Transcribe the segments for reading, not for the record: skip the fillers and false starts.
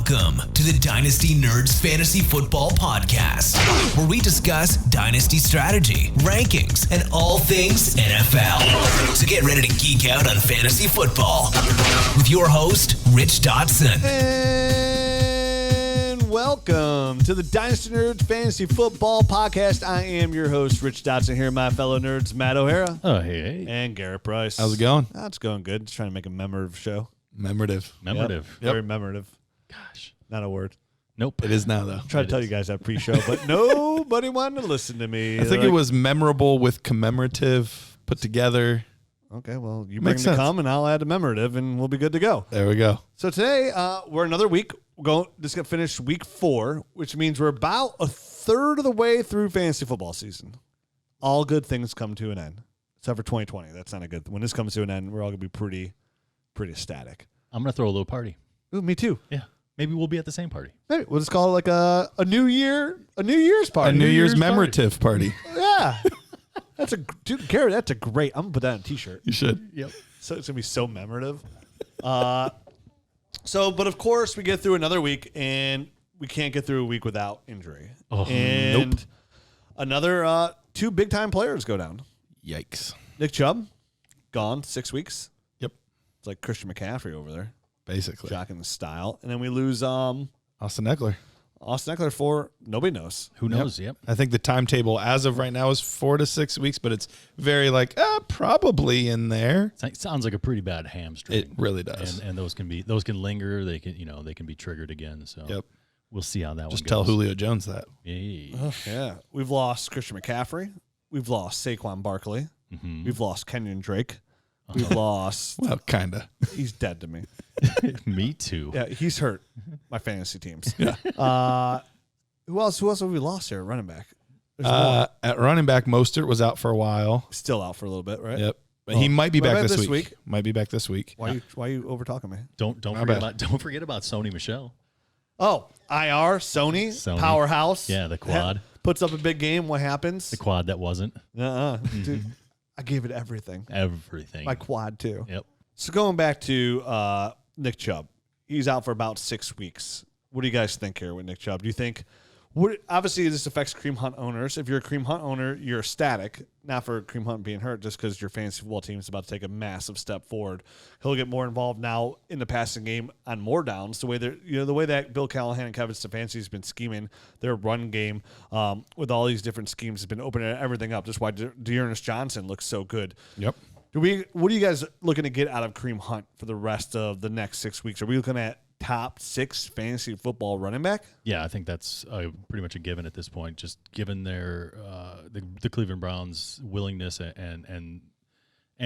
Welcome to the Dynasty Nerds Fantasy Football Podcast, where we discuss Dynasty strategy, rankings, and all things NFL. So get ready to geek out on fantasy football with your host, Rich Dotson. And welcome to the Dynasty Nerds Fantasy Football Podcast. I am your host, Rich Dotson, here with my fellow nerds, Matt O'Hara. Oh, hey. And Garrett Price. How's it going? It's going good. Just trying to make a memorative show. Memorative. Memorative. Very memorative. Gosh. Not a word. Nope. It is now, though. I tried to tell you guys that pre-show, but nobody wanted to listen to me. I think it was memorable with commemorative put together. Okay, well, you bring Makes the sense. come and I'll add a memorative and we'll be good to go. There we go. So today, we're another week. Just going to finish week 4, which means we're about a third of the way through fantasy football season. All good things come to an end, except for 2020. That's not a good. When this comes to an end, we're all going to be pretty ecstatic. I'm going to throw a little party. Ooh, me too. Yeah. Maybe we'll be at the same party. Maybe we'll just call it like a New Year's party. A New Year's memorative party. Yeah. Gary, that's a great. I'm going to put that on a t-shirt. You should. Yep. So it's going to be so memorative. But of course, we get through another week, and we can't get through a week without injury. Oh, and nope. Another 2 big-time players go down. Yikes. Nick Chubb, gone 6 weeks. Yep. It's like Christian McCaffrey over there. Basically. Shocking the style. And then we lose Austin Eckler. Austin Eckler for nobody knows. Who knows? Yep. I think the timetable as of right now is 4 to 6 weeks, but it's very probably in there. It sounds like a pretty bad hamstring. It really does. And those can linger. They can be triggered again. So Yep. we'll see how that one goes. Just tell Julio Jones that. Hey. Yeah. We've lost Christian McCaffrey. We've lost Saquon Barkley. Mm-hmm. We've lost Kenyon Drake. We've lost. Well, kind of. He's dead to me. Me too. Yeah, he's hurt. My fantasy teams. Yeah. Who else have we lost here at running back? There's more. At running back, Mostert was out for a while. Still out for a little bit, right? Yep. But he might be What back about this this week. week? Might be back this week. Why you over talking me? Don't forget about Sony Michel. Oh, IR, Sony. Powerhouse. Yeah, the quad. Puts up a big game. What happens? The quad that wasn't. Dude, I gave it everything. Everything. My quad too. Yep. So going back to Nick Chubb, he's out for about 6 weeks. What do you guys think here with Nick Chubb? Do you think? Obviously, this affects Kareem Hunt owners. If you're a Kareem Hunt owner, you're ecstatic. Not for Kareem Hunt being hurt, just because your fantasy football team is about to take a massive step forward. He'll get more involved now in the passing game on more downs. The way that Bill Callahan and Kevin Stefanski has been scheming their run game with all these different schemes has been opening everything up. Just why Dearness Johnson looks so good. Yep. What are you guys looking to get out of Kareem Hunt for the rest of the next 6 weeks? Are we looking at top 6 fantasy football running back? Yeah, I think that's pretty much a given at this point. Just given their the Cleveland Browns' willingness and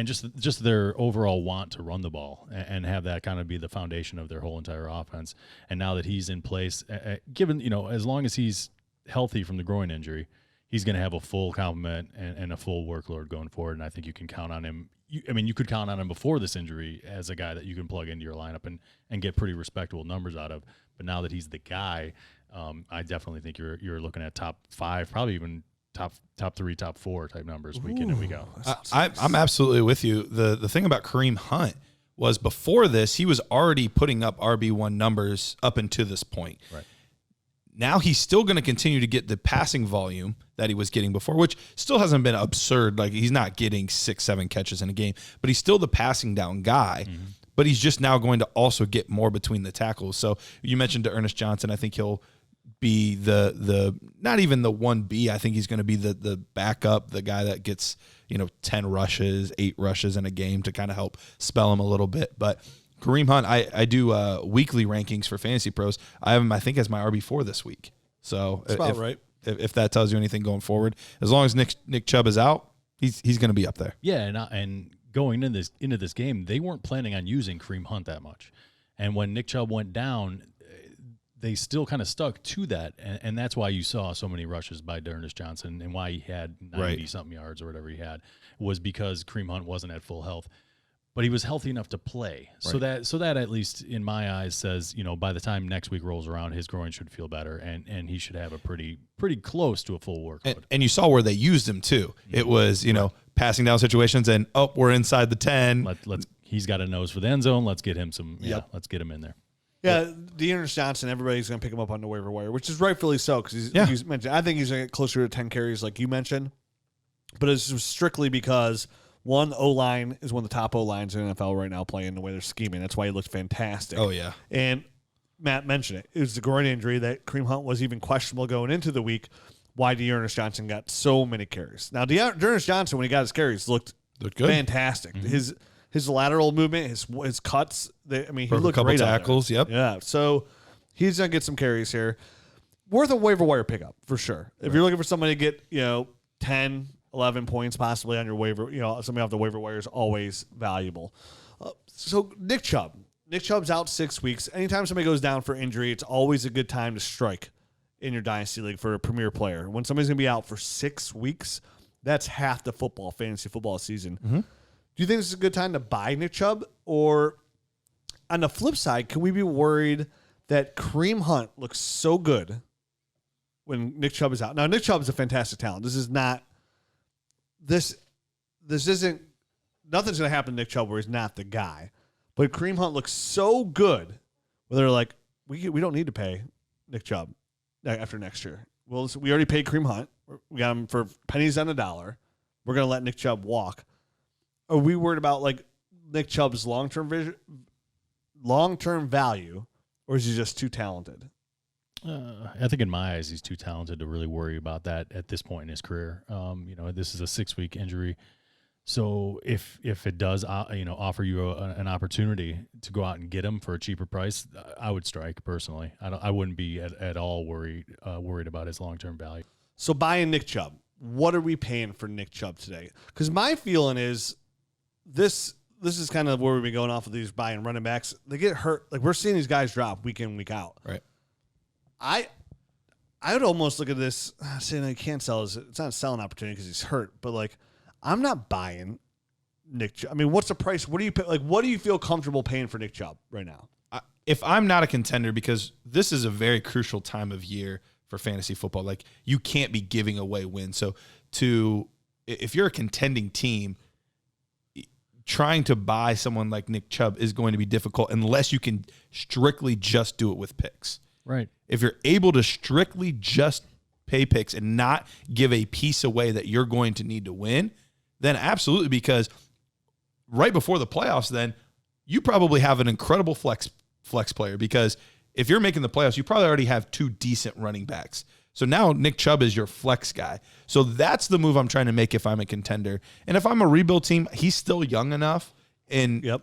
just their overall want to run the ball and have that kind of be the foundation of their whole entire offense. And now that he's in place, given as long as he's healthy from the groin injury, he's going to have a full complement and a full workload going forward. And I think you can count on him. You could count on him before this injury as a guy that you can plug into your lineup and get pretty respectable numbers out of. But now that he's the guy, I definitely think you're looking at top 5, probably even top 3, top 4 type numbers week in and week out. I'm absolutely with you. The thing about Kareem Hunt was before this, he was already putting up RB1 numbers up until this point. Right. Now he's still going to continue to get the passing volume that he was getting before, which still hasn't been absurd. Like he's not getting 6-7 catches in a game, but he's still the passing down guy. Mm-hmm. But he's just now going to also get more between the tackles. So you mentioned Dearness Johnson. I think he'll be the not even the 1B. I think he's going to be the backup, the guy that gets 10 rushes, 8 rushes in a game to kind of help spell him a little bit. But Kareem Hunt, I do weekly rankings for Fantasy Pros. I have him, I think, as my RB4 this week. So that's about right. If that tells you anything going forward, as long as Nick Chubb is out, he's going to be up there. Yeah, and going into this game, they weren't planning on using Kareem Hunt that much. And when Nick Chubb went down, they still kind of stuck to that, and that's why you saw so many rushes by Dearness Johnson and why he had 90-something yards or whatever he had, was because Kareem Hunt wasn't at full health. But he was healthy enough to play. Right. So that at least in my eyes says, by the time next week rolls around, his groin should feel better and he should have a pretty close to a full workload. And you saw where they used him too. It was, passing down situations and we're inside the 10. He's got a nose for the end zone. Let's get him let's get him in there. Yeah, Deandre Johnson, everybody's going to pick him up on the waiver wire, which is rightfully so because he's mentioned. I think he's going to get closer to 10 carries like you mentioned, but it's strictly because, one, O-line is one of the top O-lines in the NFL right now playing the way they're scheming. That's why he looks fantastic. Oh, yeah. And Matt mentioned it. It was the groin injury that Kareem Hunt was even questionable going into the week, why Dearness Johnson got so many carries. Now, Dearness Johnson, when he got his carries, looked good. Fantastic. Mm-hmm. His lateral movement, his cuts, he looked couple great tackles, yep. Yeah, so he's going to get some carries here. Worth a waiver wire pickup, for sure. If you're looking for somebody to get, 10, 11 points possibly on your waiver, somebody off the waiver wire is always valuable. So Nick Chubb. Nick Chubb's out 6 weeks. Anytime somebody goes down for injury, it's always a good time to strike in your Dynasty League for a premier player. When somebody's going to be out for 6 weeks, that's half the fantasy football season. Mm-hmm. Do you think this is a good time to buy Nick Chubb? Or on the flip side, can we be worried that Kareem Hunt looks so good when Nick Chubb is out? Now, Nick Chubb is a fantastic talent. This isn't, nothing's going to happen to Nick Chubb where he's not the guy. But Kareem Hunt looks so good where they're like, we don't need to pay Nick Chubb after next year. Well, we already paid Kareem Hunt. We got him for pennies on a dollar. We're going to let Nick Chubb walk. Are we worried about Nick Chubb's long-term value, or is he just too talented? I think in my eyes, he's too talented to really worry about that at this point in his career. This is a 6-week injury. So if it does, offer you an opportunity to go out and get him for a cheaper price, I would strike personally. I wouldn't be at all worried about his long-term value. So buying Nick Chubb, what are we paying for Nick Chubb today? Because my feeling is this is kind of where we've been going off of these buying running backs. They get hurt. We're seeing these guys drop week in, week out. Right. I would almost look at this saying I can't sell. It's not a selling opportunity because he's hurt, but I'm not buying Nick Chubb. What's the price? What do you pay? What do you feel comfortable paying for Nick Chubb right now? If I'm not a contender, because this is a very crucial time of year for fantasy football, you can't be giving away wins. So if you're a contending team, trying to buy someone like Nick Chubb is going to be difficult unless you can strictly just do it with picks. Right. If you're able to strictly just pay picks and not give a piece away that you're going to need to win, then absolutely, because right before the playoffs, then you probably have an incredible flex player, because if you're making the playoffs, you probably already have 2 decent running backs. So now Nick Chubb is your flex guy. So that's the move I'm trying to make if I'm a contender. And if I'm a rebuild team, he's still young enough in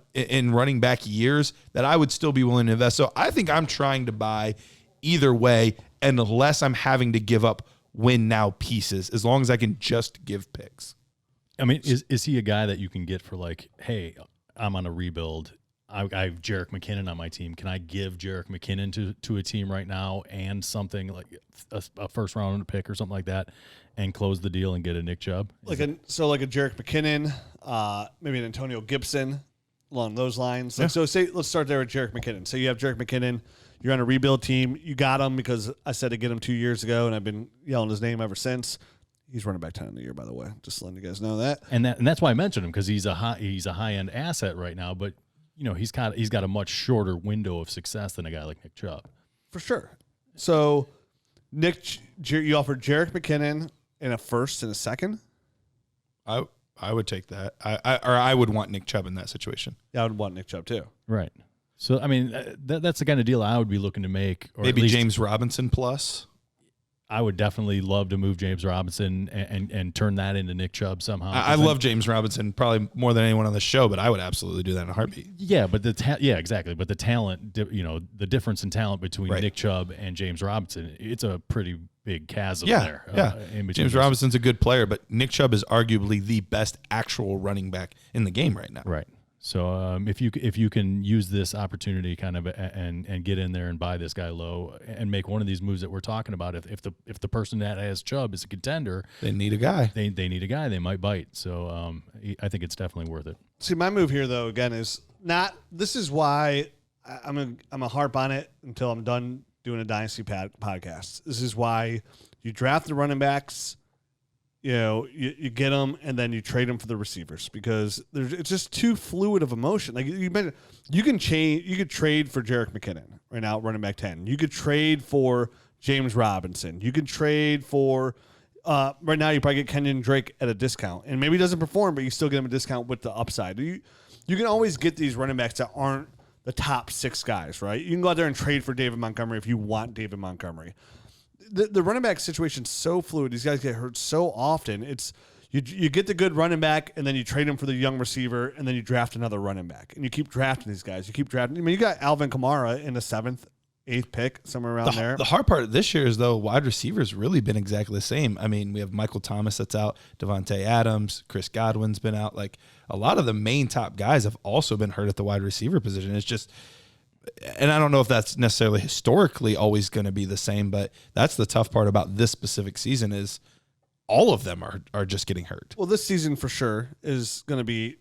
running back years that I would still be willing to invest. So I think I'm trying to buy either way, unless I'm having to give up win now pieces, as long as I can just give picks. Is he a guy that you can get for hey, I'm on a rebuild, I have Jerick McKinnon on my team. Can I give Jerick McKinnon to a team right now and something like a first round pick or something like that, and close the deal and get a Nick Chubb? Like a Jerick McKinnon, maybe an Antonio Gibson, along those lines. Let's start there with Jerick McKinnon. So you have Jerick McKinnon. You're on a rebuild team. You got him because I said to get him 2 years ago, and I've been yelling his name ever since. He's running back 10 in the year, by the way. Just letting you guys know that. And that's why I mentioned him, because he's a high end asset right now. But he's got a much shorter window of success than a guy like Nick Chubb. For sure. So you offered Jerick McKinnon in a first and a second. I would take that. I would want Nick Chubb in that situation. Yeah, I would want Nick Chubb too. Right. So that's the kind of deal I would be looking to make. Or maybe at least James Robinson plus. I would definitely love to move James Robinson and turn that into Nick Chubb somehow. I love James Robinson probably more than anyone on the show, but I would absolutely do that in a heartbeat. Yeah, but exactly. But the talent, the difference in talent between Nick Chubb and James Robinson, it's a pretty big chasm there. James Robinson's a good player, but Nick Chubb is arguably the best actual running back in the game right now. Right. So if you can use this opportunity kind of and get in there and buy this guy low and make one of these moves that we're talking about, if the person that has Chubb is a contender, they need a guy. They need a guy. They might bite. So I think it's definitely worth it. See, my move here though again is not. This is why I'm a harp on it until I'm done doing a Dynasty podcast. This is why you draft the running backs. you get them and then you trade them for the receivers because it's just too fluid of emotion. Like you could trade for Jerick McKinnon right now, running back 10. You could trade for James Robinson. You could trade for right now you probably get Kenyon Drake at a discount, and maybe he doesn't perform, but you still get him a discount with the upside. You can always get these running backs that aren't the top 6 guys, right? You can go out there and trade for David Montgomery if you want David Montgomery. The running back situation is so fluid. These guys get hurt so often. It's you get the good running back, and then you trade him for the young receiver, and then you draft another running back, and you keep drafting these guys. You keep drafting. I mean, you got Alvin Kamara in the 7th, 8th pick, somewhere around there. The hard part of this year is, though, wide receivers really been exactly the same. I mean, we have Michael Thomas that's out, Devontae Adams, Chris Godwin's been out. Like, a lot of the main top guys have also been hurt at the wide receiver position. It's just, and I don't know if that's necessarily historically always going to be the same, but that's the tough part about this specific season is all of them are just getting hurt. Well, this season for sure is going to be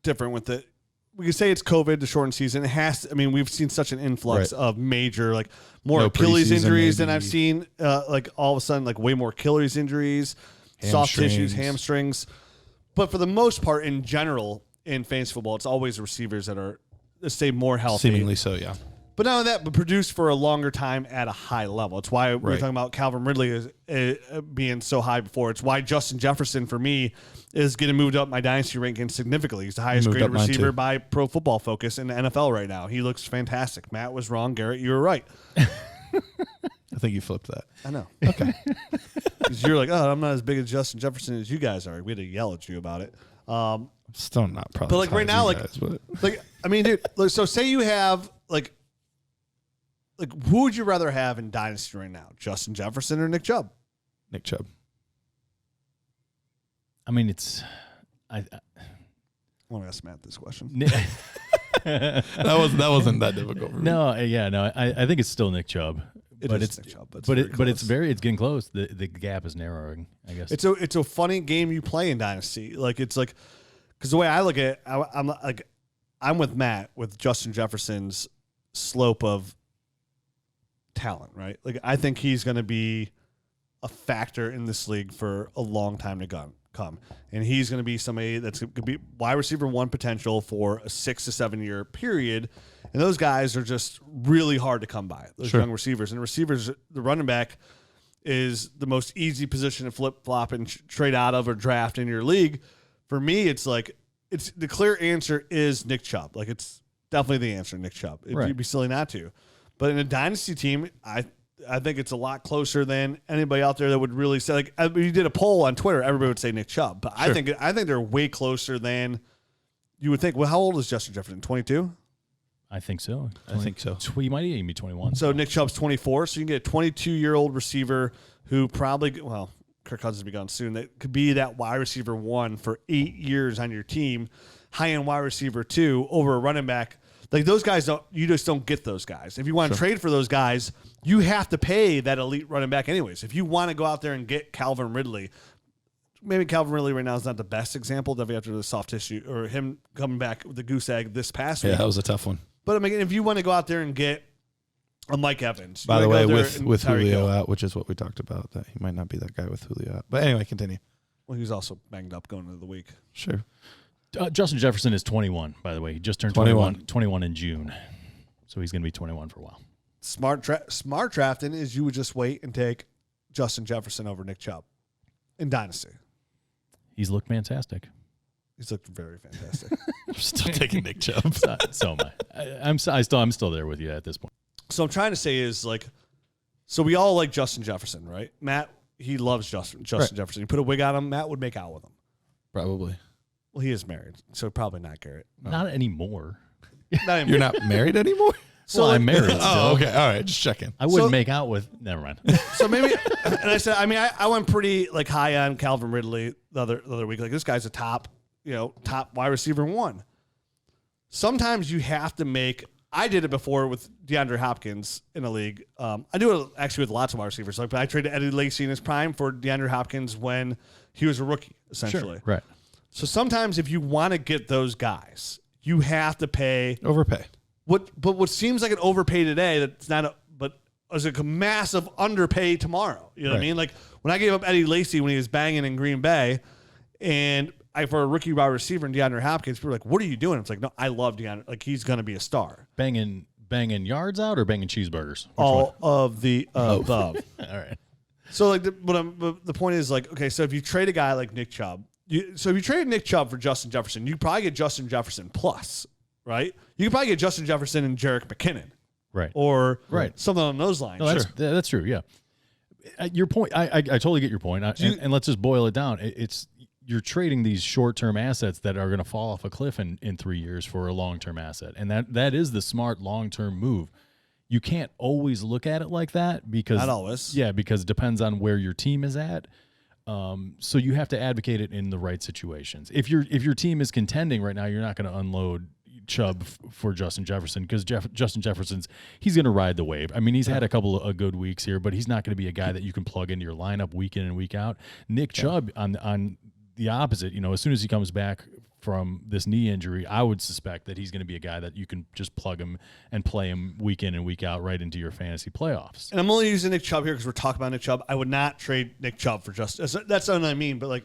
different with it. We can say it's COVID, the shortened season. It has to, I mean, we've seen such an influx of major, like more Achilles injuries than I've seen. Like all of a sudden, like way more Achilles injuries, soft tissues, hamstrings. But for the most part, in general, in fantasy football, it's always receivers that stay more healthy. Seemingly so, yeah. But not only that, but produce for a longer time at a high level. It's why we were talking about Calvin Ridley being so high before. It's why Justin Jefferson, for me, is getting moved up my dynasty ranking significantly. He's the highest graded receiver by Pro Football Focus in the NFL right now. He looks fantastic. Matt was wrong. Garrett, you were right. I think you flipped that. I know. Okay. Because you're like, oh, I'm not as big as Justin Jefferson as you guys are. We had to yell at you about it. Still not probably. But like right now, like I mean, dude. So say you have like who would you rather have in Dynasty right now, Justin Jefferson or Nick Chubb? Nick Chubb. I mean, I want to ask Matt this question. that wasn't that difficult for me. No, I think it's still Nick Chubb. It's Nick Chubb, but it's getting close. The gap is narrowing, I guess. It's a funny game you play in Dynasty. Like it's like because the way I look at it, I'm with Matt with Justin Jefferson's slope of talent, right? Like I think he's going to be a factor in this league for a long time to come. And he's going to be somebody that's going to be wide receiver 1 potential for a 6 to 7 year period. And those guys are just really hard to come by, those young receivers. And the running back is the most easy position to flip-flop and trade out of or draft in your league. For me, it's like the clear answer is Nick Chubb. Like it's definitely the answer, Nick Chubb. It'd be silly not to. But in a dynasty team, I think it's a lot closer than anybody out there that would really say. Like you did a poll on Twitter, everybody would say Nick Chubb, but I think they're way closer than you would think. Well, how old is Justin Jefferson? 22. I think so. I think so. He might even be 21. So Nick Chubb's 24. So you can get a 22-year-old receiver who probably Kirk Cousins will be gone soon. That could be that wide receiver 1 for 8 years on your team, high-end wide receiver 2 over a running back. Like those guys you just don't get those guys. If you want to trade for those guys, you have to pay that elite running back anyways. If you want to go out there and get Calvin Ridley, maybe Calvin Ridley right now is not the best example, definitely after the soft tissue or him coming back with the goose egg this past week. Yeah, that was a tough one. But I mean, if you want to go out there and get a Mike Evans. By the way, with Julio out, which is what we talked about, that he might not be that guy with Julio out. But anyway, continue. Well, he was also banged up going into the week. Sure. Justin Jefferson is 21, by the way. He just turned 21 in June. So he's going to be 21 for a while. Smart drafting is you would just wait and take Justin Jefferson over Nick Chubb in Dynasty. He's looked fantastic. He's looked very fantastic. I'm still taking Nick Chubb. So am I. I'm still there with you at this point. So I'm trying to say is like, so we all like Justin Jefferson, right? Matt, he loves Justin Jefferson. You put a wig on him, Matt would make out with him. Probably. Well, he is married, so probably not Garrett. No. Not anymore. You're not married anymore? So I'm married. Oh, okay. All right. Just checking. I wouldn't make out with. Never mind. So maybe, and I said, I mean, I went pretty like high on Calvin Ridley the other week. Like this guy's a top wide receiver 1. Sometimes you have to make. I did it before with Deandre Hopkins in a league. I do it actually with lots of wide receivers. Like I traded Eddie Lacy in his prime for Deandre Hopkins when he was a rookie, essentially. Sure, right. So sometimes if you want to get those guys, you have to overpay. But What seems like an overpay today, that's not as a massive underpay tomorrow. You know what I mean? Like when I gave up Eddie Lacy when he was banging in Green Bay, and for a rookie wide receiver and DeAndre Hopkins, people were like, "What are you doing?" It's like, no, I love DeAndre. Like he's going to be a star. Banging yards out or banging cheeseburgers? All of the above. All right. So like the point is like, okay, so if you trade a guy like Nick Chubb, if you trade Nick Chubb for Justin Jefferson, you probably get Justin Jefferson plus, right? You can probably get Justin Jefferson and Jerick McKinnon. Right. Or something on those lines. No, that's true. Yeah. Your point, I totally get your point. And let's just boil it down. You're trading these short-term assets that are going to fall off a cliff in 3 years for a long-term asset. And that is the smart long-term move. You can't always look at it like that because not always. Yeah, because it depends on where your team is at. So you have to advocate it in the right situations. If your team is contending right now, you're not going to unload Chubb for Justin Jefferson because Justin Jefferson's he's going to ride the wave. I mean, he's had a couple of good weeks here, but he's not going to be a guy that you can plug into your lineup week in and week out. Nick Chubb on the opposite, as soon as he comes back from this knee injury, I would suspect that he's going to be a guy that you can just plug him and play him week in and week out right into your fantasy playoffs. And I'm only using Nick Chubb here because we're talking about Nick Chubb. I would not trade Nick Chubb for Justin. That's not what I mean, but like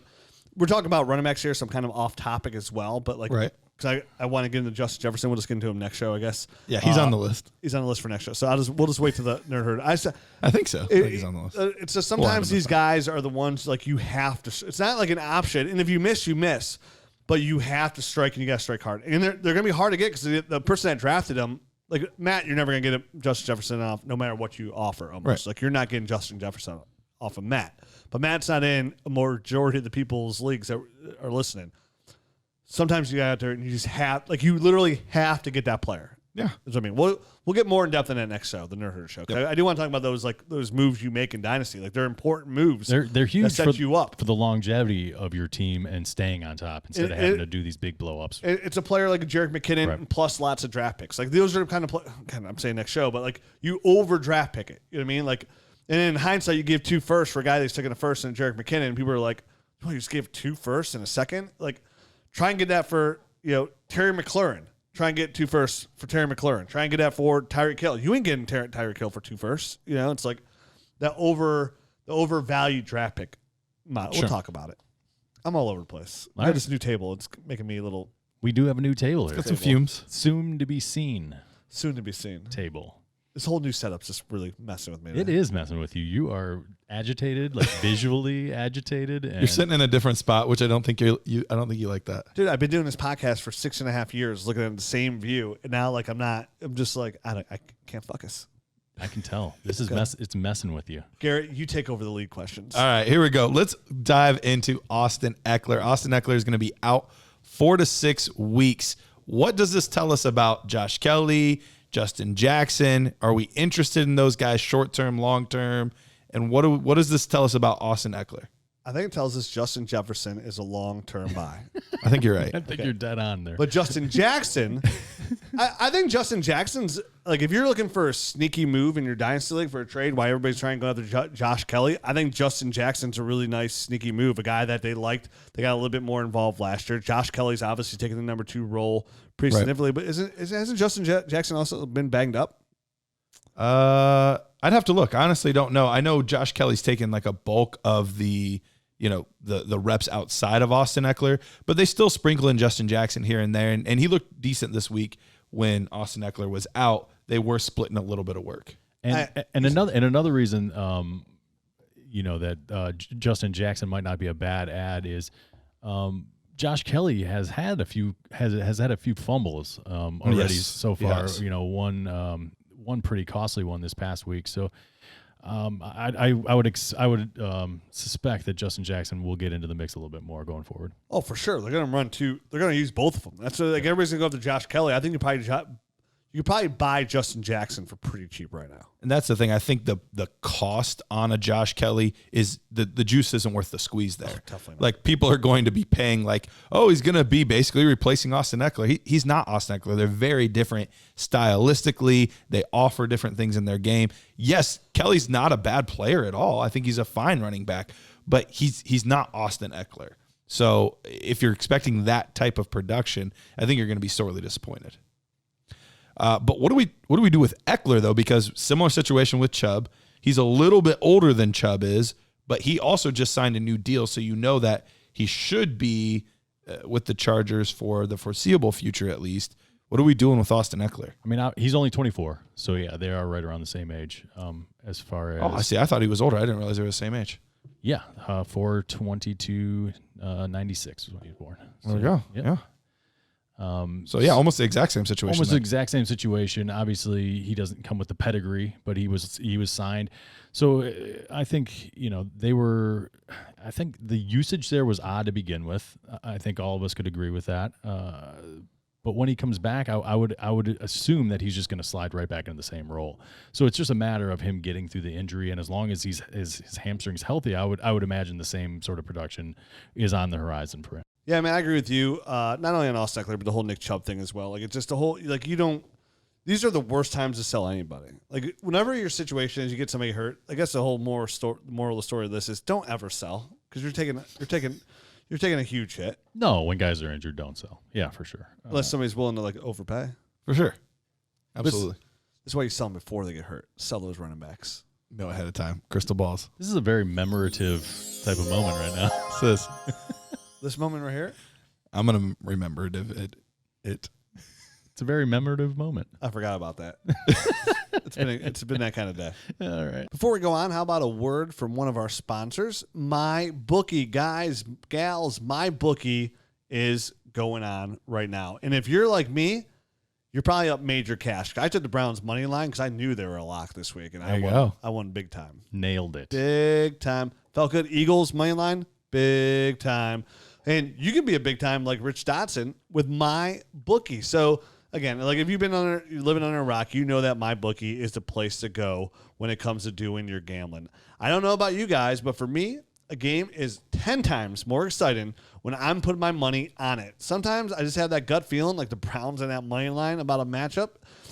we're talking about running backs here, so I'm kind of off topic as well. But like, because I want to get into Justin Jefferson. We'll just get into him next show, I guess. Yeah, he's on the list. He's on the list for next show. So we'll just wait till the Nerd Herd. I think so. I think he's on the list. It's just sometimes these guys are the ones like you have to. It's not like an option, and if you miss, you miss. But you have to strike, and you got to strike hard. And they're going to be hard to get because the person that drafted him, like Matt, you're never going to get Justin Jefferson off no matter what you offer almost. Like you're not getting Justin Jefferson off of Matt. But Matt's not in a majority of the people's leagues that are listening. Sometimes you get out there and you just you literally have to get that player. Yeah. That's what I mean. We'll get more in depth in that next show, the Nerd Herd show. Yep. I do want to talk about those moves you make in Dynasty. Like they're important moves. They're huge that set you up for the longevity of your team and staying on top instead of having to do these big blow ups. It's a player like Jerick McKinnon plus lots of draft picks. Like those are kind of I'm saying next show, but like you over draft pick it. You know what I mean? Like, and in hindsight, you give 2 firsts for a guy that's taking a first and Jerick McKinnon. And people are like, "Oh, you just gave 2 firsts and a second? Like, try and get that for Terry McLaurin. Try and get 2 firsts for Terry McLaurin. Try and get that for Tyreek Hill. You ain't getting Tyreek Hill for 2 firsts. It's like the overvalued draft pick. We'll talk about it. I'm all over the place. I have this new table. It's making me a little. We do have a new table here. Got some fumes. Soon to be seen. Soon to be seen. Table. This whole new setup's just really messing with me today. It is messing with you. You are agitated, like visually agitated. And you're sitting in a different spot, which I don't think you like that. Dude, I've been doing this podcast for 6.5 years, looking at the same view, and now like I'm just like I can't focus. I can tell. This is it's messing with you. Garrett, you take over the lead questions. All right, here we go. Let's dive into Austin Eckler. Austin Eckler is going to be out 4 to 6 weeks. What does this tell us about Josh Kelly, Justin Jackson? Are we interested in those guys short-term, long-term? And what does this tell us about Austin Eckler? I think it tells us Justin Jefferson is a long-term buy. I think you're right. I think you're dead on there. But Justin Jackson, I think Justin Jackson's, like if you're looking for a sneaky move in your Dynasty League for a trade, why everybody's trying to go after Josh Kelly, I think Justin Jackson's a really nice sneaky move, a guy that they liked. They got a little bit more involved last year. Josh Kelly's obviously taking the number 2 role pretty significantly, but hasn't Justin Jackson also been banged up? I'd have to look. I honestly don't know. I know Josh Kelly's taken like a bulk of the reps outside of Austin Eckler, but they still sprinkle in Justin Jackson here and there. And he looked decent this week when Austin Eckler was out. They were splitting a little bit of work. And another reason, that Justin Jackson might not be a bad ad is, Josh Kelly has had a few fumbles already so far. Yes. One pretty costly one this past week. So I would suspect that Justin Jackson will get into the mix a little bit more going forward. Oh, for sure. They're going to run 2. They're going to use both of them. That's like everybody's going to go after Josh Kelly. I think you could probably buy Justin Jackson for pretty cheap right now. And that's the thing. I think the cost on a Josh Kelly is the juice isn't worth the squeeze there. Oh, definitely not. Like people are going to be paying he's going to be basically replacing Austin Eckler. He's not Austin Eckler. They're very different stylistically. They offer different things in their game. Yes, Kelly's not a bad player at all. I think he's a fine running back, but he's not Austin Eckler. So if you're expecting that type of production, I think you're going to be sorely disappointed. But what do we do with Eckler though? Because similar situation with Chubb. He's a little bit older than Chubb is, but he also just signed a new deal, so you know that he should be with the Chargers for the foreseeable future at least. What are we doing with Austin Eckler? I mean, he's only 24, so yeah, they are right around the same age. As far as I see. I thought he was older. I didn't realize they were the same age. Yeah, 4/22/96 was when he was born. There we go. Yep. Yeah. So yeah, almost the exact same situation. Almost the exact same situation. Obviously, he doesn't come with the pedigree, but he was signed. So I think they were. I think the usage there was odd to begin with. I think all of us could agree with that. But when he comes back, I would assume that he's just going to slide right back into the same role. So it's just a matter of him getting through the injury, and as long as his hamstring's healthy, I would imagine the same sort of production is on the horizon for him. Yeah, I mean, I agree with you. Not only on Austin Eckler, but the whole Nick Chubb thing as well. Like, it's just a whole, like, you don't, these are the worst times to sell anybody. Like, whenever your situation is you get somebody hurt, I guess the whole moral of the story of this is don't ever sell because you're taking a huge hit. No, when guys are injured, don't sell. Yeah, for sure. Unless somebody's willing to, like, overpay. For sure. Absolutely. That's why you sell them before they get hurt. Sell those running backs. No ahead of time. Crystal balls. This is a very memorative type of moment right now. This moment right here? I'm going to remember it. It's a very memorative moment. I forgot about that. It's been that kind of day. All right. Before we go on, how about a word from one of our sponsors? MyBookie. Guys, gals, MyBookie is going on right now. And if you're like me, you're probably up major cash. I took the Browns money line because I knew they were a lock this week. And I won big time. Nailed it. Big time. Felt good. Eagles money line, big time. And you can be a big time like Rich Dotson with MyBookie. So, again, like if you've been living under a rock, you know that MyBookie is the place to go when it comes to doing your gambling. I don't know about you guys, but for me, a game is 10 times more exciting when I'm putting my money on it. Sometimes I just have that gut feeling like the Browns in that money line about a matchup.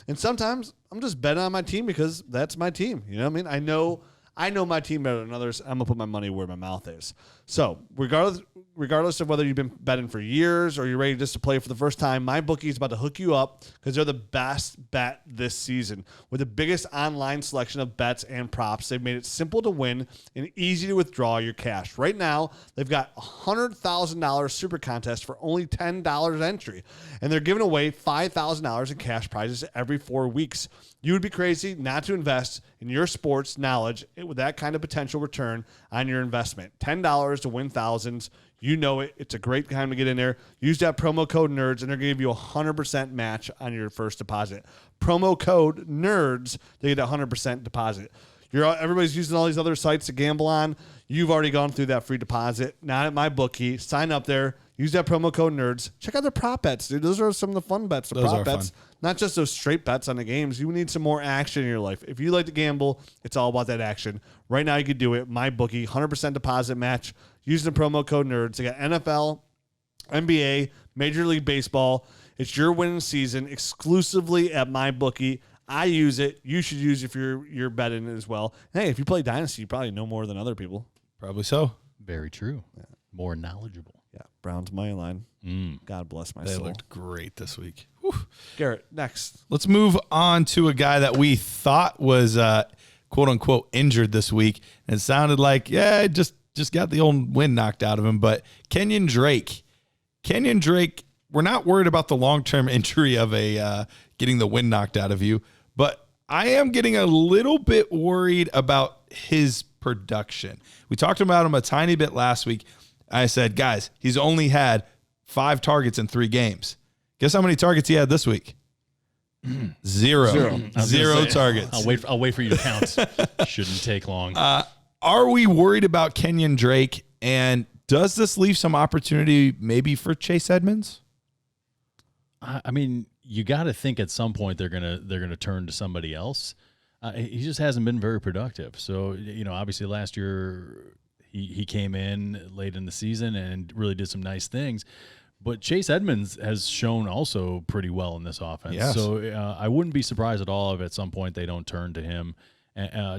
And sometimes I'm just betting on my team because that's my team. You know what I mean? I know my team better than others. I'm going to put my money where my mouth is. So regardless of whether you've been betting for years or you're ready just to play for the first time, MyBookie is about to hook you up because they're the best bet this season. With the biggest online selection of bets and props, they've made it simple to win and easy to withdraw your cash. Right now, they've got a $100,000 super contest for only $10 entry, and they're giving away $5,000 in cash prizes every 4 weeks. You would be crazy not to invest in your sports knowledge with that kind of potential return on your investment. $10 to win thousands. You know it. It's a great time to get in there. Use that promo code NERDS, and they're going to give you a 100% match on your first deposit. Promo code NERDS to get a 100% deposit. Everybody's using all these other sites to gamble on. You've already gone through that free deposit. Not at MyBookie. Sign up there. Use that promo code NERDS. Check out their prop bets, dude. Those are some of the fun bets. The prop bets. Fun. Not just those straight bets on the games. You need some more action in your life. If you like to gamble, it's all about that action. Right now, you can do it. MyBookie, 100% deposit match. Using the promo code NERDS. They got NFL, NBA, Major League Baseball. It's your winning season exclusively at MyBookie. I use it. You should use it if you're betting as well. Hey, if you play Dynasty, you probably know more than other people. Probably so. Very true. Yeah. More knowledgeable. Yeah. Browns money line. God bless my soul. They looked great this week. Whew. Garrett, next. Let's move on to a guy that we thought was quote unquote injured this week. And it sounded like, just got the old wind knocked out of him. But Kenyon Drake, we're not worried about the long-term injury of getting the wind knocked out of you. But I am getting a little bit worried about his production. We talked about him a tiny bit last week. I said, guys, he's only had 5 targets in 3 games. Guess how many targets he had this week? Zero targets. I'll wait for you to count. Shouldn't take long. Are we worried about Kenyon Drake? And does this leave some opportunity maybe for Chase Edmonds? I mean, you got to think at some point they're gonna turn to somebody else. He just hasn't been very productive. So obviously last year he came in late in the season and really did some nice things. But Chase Edmonds has shown also pretty well in this offense. Yes. So I wouldn't be surprised at all if at some point they don't turn to him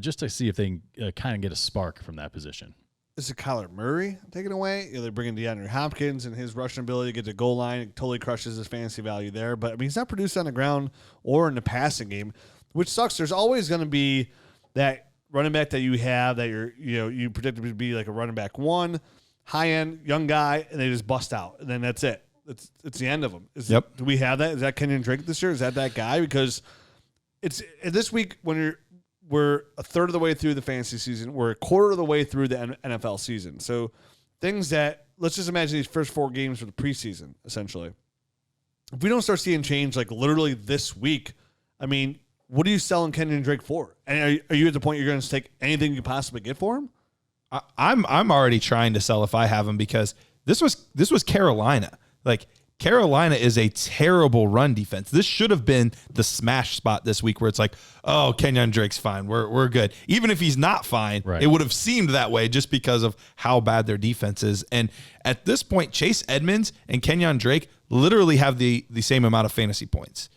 just to see if they can kind of get a spark from that position. is it Kyler Murray taken away? They bring in DeAndre Hopkins and his rushing ability to get to goal line. It totally crushes his fantasy value there. But, I mean, he's not produced on the ground or in the passing game, which sucks. There's always going to be that running back that you have that you predict to be like a running back one, high-end, young guy, and they just bust out. And then that's it. It's the end of them. Do we have that? Is that Kenyon Drake this year? Is that guy? Because it's this week when we're a third of the way through the fantasy season. We're a quarter of the way through the NFL season. So things that, let's just imagine these first 4 games for the preseason, essentially. If we don't start seeing change like literally this week, I mean, what are you selling Kenyon Drake for? And are you at the point you're going to take anything you can possibly get for him? I'm already trying to sell if I have him because this was Carolina. Like, Carolina is a terrible run defense. This should have been the smash spot this week where it's like, oh, Kenyon Drake's fine. We're good. Even if he's not fine, right. It would have seemed that way just because of how bad their defense is. And at this point, Chase Edmonds and Kenyon Drake literally have the same amount of fantasy points,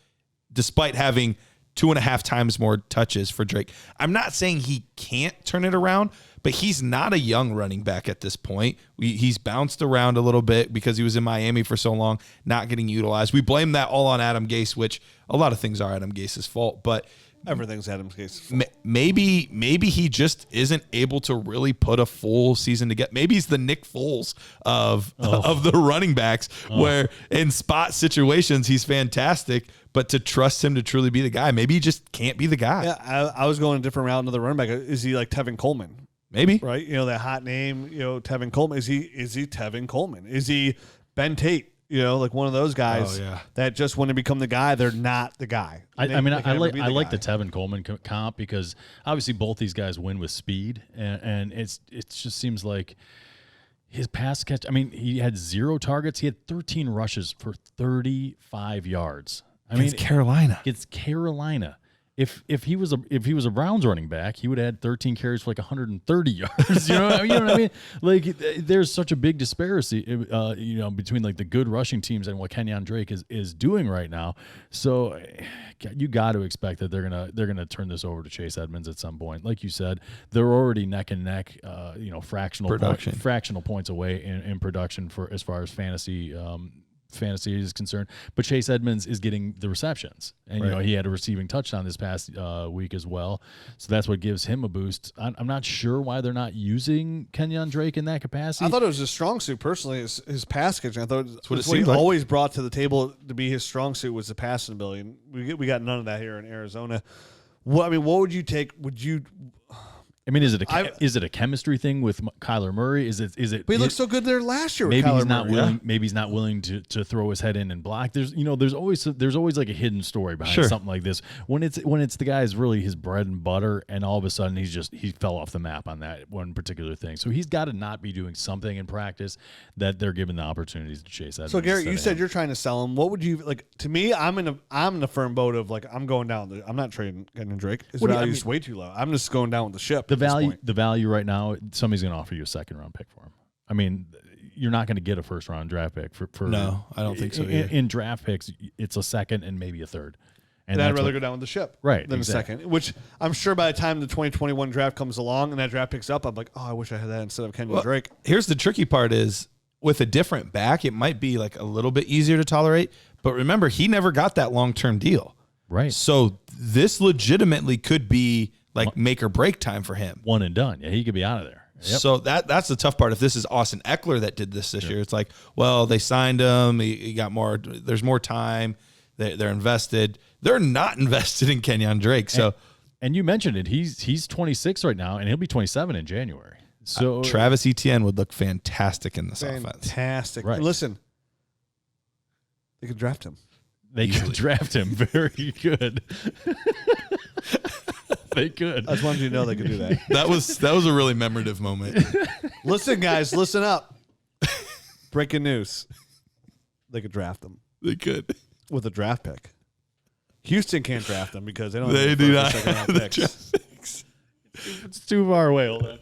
despite having 2.5 times more touches for Drake. I'm not saying he can't turn it around, but he's not a young running back at this point. He's bounced around a little bit because he was in Miami for so long, not getting utilized. We blame that all on Adam Gase, which a lot of things are Adam Gase's fault, but everything's Adam Gase's fault. Maybe he just isn't able to really put a full season together. Maybe he's the Nick Foles of the running backs, where in spot situations he's fantastic, but to trust him to truly be the guy, maybe he just can't be the guy. Yeah, I was going a different route into the running back. Is he like Tevin Coleman? Maybe. Right? That hot name, Tevin Coleman. Is he Tevin Coleman? Is he Ben Tate? Like one of those guys that just want to become the guy, they're not the guy. I like the Tevin Coleman comp because obviously both these guys win with speed, and it just seems like his pass catch. I mean, he had 0 targets. He had 13 rushes for 35 yards. Against Carolina. It's Carolina. If he was a Browns running back, he would have had 13 carries for like 130 yards. You know what I mean? Like, there's such a big disparity, between like the good rushing teams and what Kenyon Drake is doing right now. So you got to expect that they're gonna turn this over to Chase Edmonds at some point. Like you said, they're already neck and neck. Fractional points away in production for as far as fantasy is concerned, but Chase Edmonds is getting the receptions, and he had a receiving touchdown this past week as well, so that's what gives him a boost. I'm not sure why they're not using Kenyon Drake in that capacity. I thought it was his strong suit personally, his pass catching. I thought that's what he always brought to the table to be his strong suit was the passing ability, and we got none of that here in Arizona. What would you take? Is it a chemistry thing with Kyler Murray? Is it? But he looked so good there last year. Maybe with Kyler he's not Murray, willing. Yeah? Maybe he's not willing to throw his head in and block. There's always like a hidden story behind something like this. When it's the guy's really his bread and butter, and all of a sudden he fell off the map on that one particular thing. So he's got to not be doing something in practice that they're given the opportunities to chase that. So Garrett, you said you're trying to sell him. What would you like? To me, I'm in a firm boat of like I'm going down. I'm not trading Kenyon Drake. His value is way too low. I'm just going down with the ship. The value right now, somebody's going to offer you a 2nd round pick for him. I mean, you're not going to get a 1st round draft pick for no, I don't think so either. In draft picks, it's a 2nd and maybe a 3rd. And I'd rather go down with the ship than exactly. a 2nd, which I'm sure by the time the 2021 draft comes along and that draft picks up, I'm like, oh, I wish I had that instead of Kenyon Drake. Here's the tricky part is with a different back, it might be like a little bit easier to tolerate. But remember, he never got that long-term deal. Right. So this legitimately could be like make or break time for him. One and done. Yeah, he could be out of there. Yep. So that's the tough part. If this is Austin Eckler that did this year, it's like, well, they signed him. He got more. There's more time. They're invested. They're not invested in Kenyon Drake. So, and you mentioned it. He's 26 right now, and he'll be 27 in January. So Travis Etienne would look fantastic in this offense. Fantastic. Right. Listen, they could draft him. They could draft him. Very good. They could. I just wanted you to know they could do that. That was a really memorative moment. Listen, guys, listen up. Breaking news. They could draft them. They could. With a draft pick. Houston can't draft them because they don't They do not have the picks. draft picks. It's too far away. Hold on.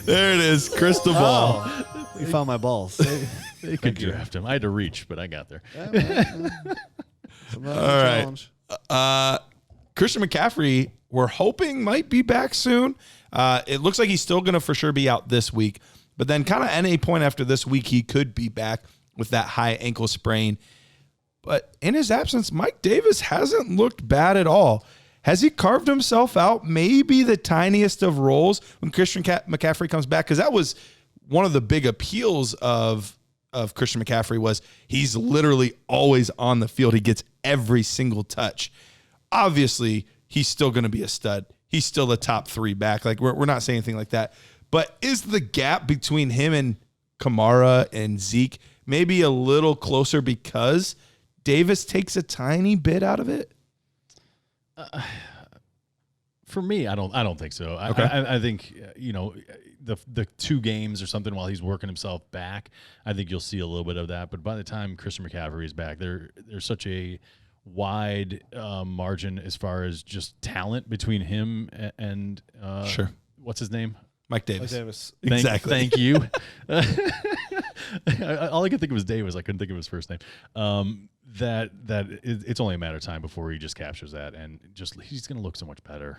There it is. Crystal ball. Oh, you found my balls. They could draft him. I had to reach, but I got there. All right. Christian McCaffrey, we're hoping might be back soon. It looks like he's still going to for sure be out this week, but then kind of at any point after this week, he could be back with that high ankle sprain. But in his absence, Mike Davis hasn't looked bad at all. Has he carved himself out maybe the tiniest of roles when Christian McCaffrey comes back? Because that was one of the big appeals of Christian McCaffrey was he's literally always on the field. He gets every single touch. Obviously, he's still going to be a stud. He's still a top 3 back. Like we're not saying anything like that. But is the gap between him and Kamara and Zeke maybe a little closer because Davis takes a tiny bit out of it? For me, I don't think so. Okay. I think the 2 games or something while he's working himself back, I think you'll see a little bit of that. But by the time Christian McCaffrey is back, there's such a wide margin as far as just talent between him and Sure. What's his name? Mike Davis. Exactly. Thank you. All I could think of was Davis. I couldn't think of his first name. It's only a matter of time before he just captures that, and he's going to look so much better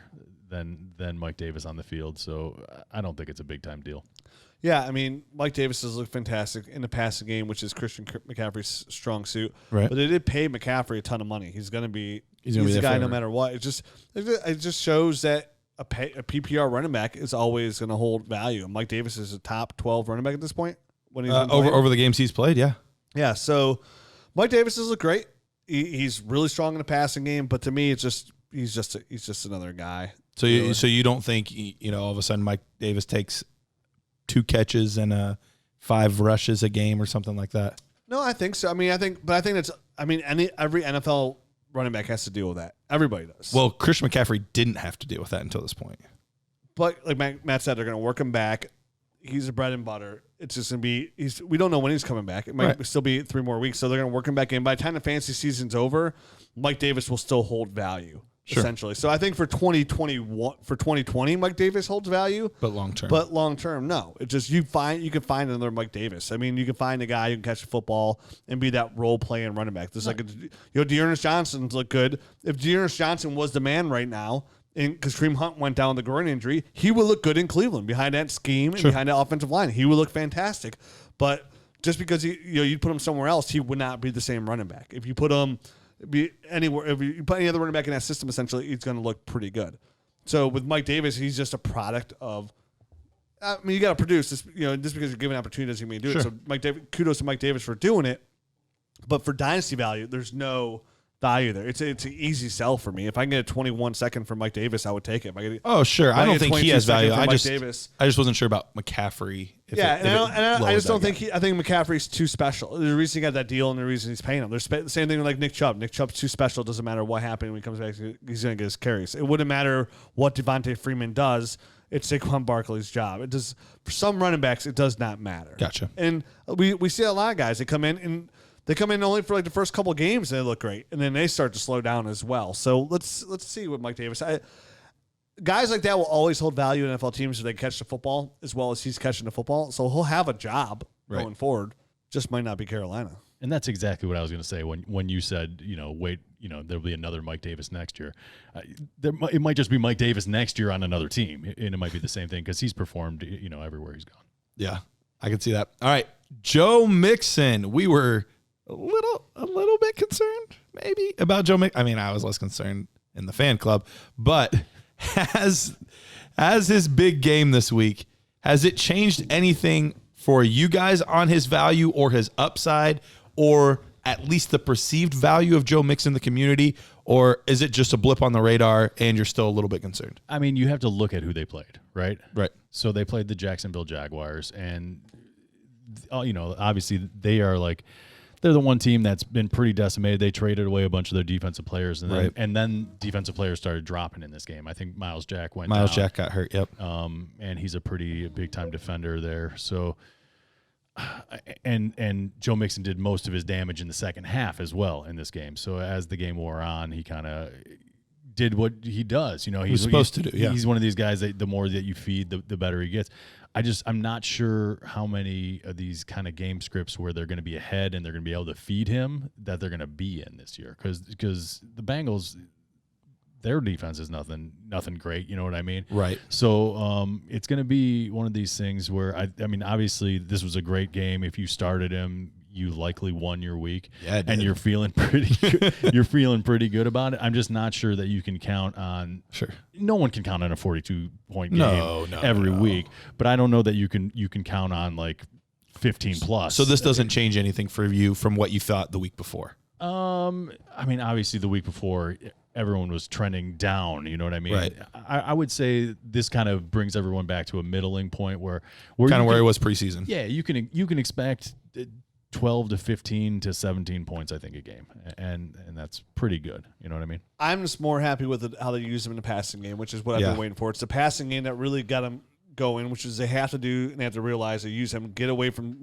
than Mike Davis on the field. So I don't think it's a big time deal. Yeah, I mean, Mike Davis has looked fantastic in the passing game, which is Christian McCaffrey's strong suit. Right. But they did pay McCaffrey a ton of money. He's going to be He's the guy forever. no matter what. It just shows that a PPR running back is always going to hold value. And Mike Davis is a top 12 running back at this point when he's over the games he's played. Yeah. Yeah. So Mike Davis has looked great. He's really strong in the passing game, but to me, he's just another guy. So you don't think all of a sudden Mike Davis takes 2 catches and 5 rushes a game or something like that? No, I think so. I think every NFL running back has to deal with that. Everybody does. Well, Christian McCaffrey didn't have to deal with that until this point. But like Matt said, they're going to work him back. He's a bread and butter. It's just going to be we don't know when he's coming back. It might still be 3 more weeks, so they're going to work him back in. By the time the fantasy season's over, Mike Davis will still hold value. Sure. Essentially. So I think for 2020, Mike Davis holds value. But long term. No. It's just you can find another Mike Davis. I mean, you can find a guy who can catch a football and be that role playing running back. There's Dearness Johnson's look good. If Dearness Johnson was the man right now, because Kareem Hunt went down with the groin injury, he would look good in Cleveland behind that scheme and behind that offensive line. He would look fantastic. But just because you put him somewhere else, he would not be the same running back. If you put him be anywhere, if you put any other running back in that system, essentially, he's going to look pretty good. So with Mike Davis, he's just a product of. I mean, you got to produce this. Just because you're given opportunity doesn't mean do it. So kudos to Mike Davis for doing it. But for dynasty value, there's no value there. It's an easy sell for me. If I can get a 21 second from Mike Davis, I would take it. Sure. I don't think he has value. I just wasn't sure about McCaffrey. I just don't think I think McCaffrey's too special. The reason he got that deal and the reason he's paying him. There's the same thing like Nick Chubb. Nick Chubb's too special. It doesn't matter what happened when he comes back. He's going to get his carries. It wouldn't matter what Devontae Freeman does. It's Saquon Barkley's job. It does for some running backs. It does not matter. Gotcha. And we see a lot of guys that come in and. They come in only for like the first couple of games and they look great, and then they start to slow down as well. So let's see what Mike Davis. Guys like that will always hold value in NFL teams if they catch the football as well as he's catching the football. So he'll have a job going forward. Just might not be Carolina. And that's exactly what I was going to say when you said wait there'll be another Mike Davis next year. It might just be Mike Davis next year on another team, and it might be the same thing because he's performed everywhere he's gone. Yeah, I can see that. All right, Joe Mixon. We were a little bit concerned maybe about Joe Mixon. I mean, I was less concerned in the fan club, but as his big game this week, has it changed anything for you guys on his value or his upside, or at least the perceived value of Joe Mixon in the community, or is it just a blip on the radar and you're still a little bit concerned? I mean, you have to look at who they played, right? Right. So they played the Jacksonville Jaguars, and obviously they're the one team that's been pretty decimated. They traded away a bunch of their defensive players, and then defensive players started dropping in this game. I think Miles Jack Jack got hurt, yep. And he's a pretty big-time defender there. So, and Joe Mixon did most of his damage in the second half as well in this game. So as the game wore on, he kind of did what he does. He's supposed to do. Yeah. He's one of these guys that the more that you feed, the better he gets. I'm not sure how many of these kind of game scripts where they're going to be ahead and they're going to be able to feed him that they're going to be in this year. Because the Bengals, their defense is nothing great. You know what I mean? Right. So it's going to be one of these things where I mean, obviously this was a great game. If you started him, you likely won your week, and you're feeling pretty good. You're feeling pretty good about it. I'm just not sure that you can count on. Sure. No one can count on a 42-point game every week, but I don't know that you can count on like 15 plus. So this doesn't change anything for you from what you thought the week before. I mean, obviously the week before everyone was trending down. You know what I mean? Right. I would say this kind of brings everyone back to a middling point where kind of where it was preseason. Yeah, you can expect 12 to 15 to 17 points, I think, a game, and that's pretty good. You know what I mean? I'm just more happy with how they use him in the passing game, which is what I've been waiting for. It's the passing game that really got them going, which is they have to do and they have to realize they use him, get away from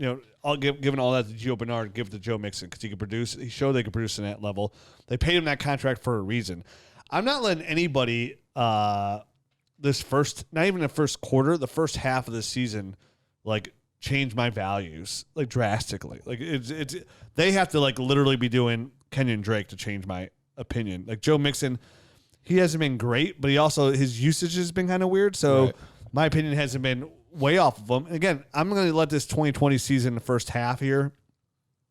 giving all that to Gio Bernard, give it to Joe Mixon because he can produce. He showed they could produce in that level. They paid him that contract for a reason. I'm not letting anybody not even the first quarter, the first half of the season, like, change my values like drastically. Like it's they have to like literally be doing Kenyon Drake to change my opinion. Like Joe Mixon, he hasn't been great, but his usage has been kind of weird. So my opinion hasn't been way off of him. And again, I'm going to let this 2020 season, the first half here,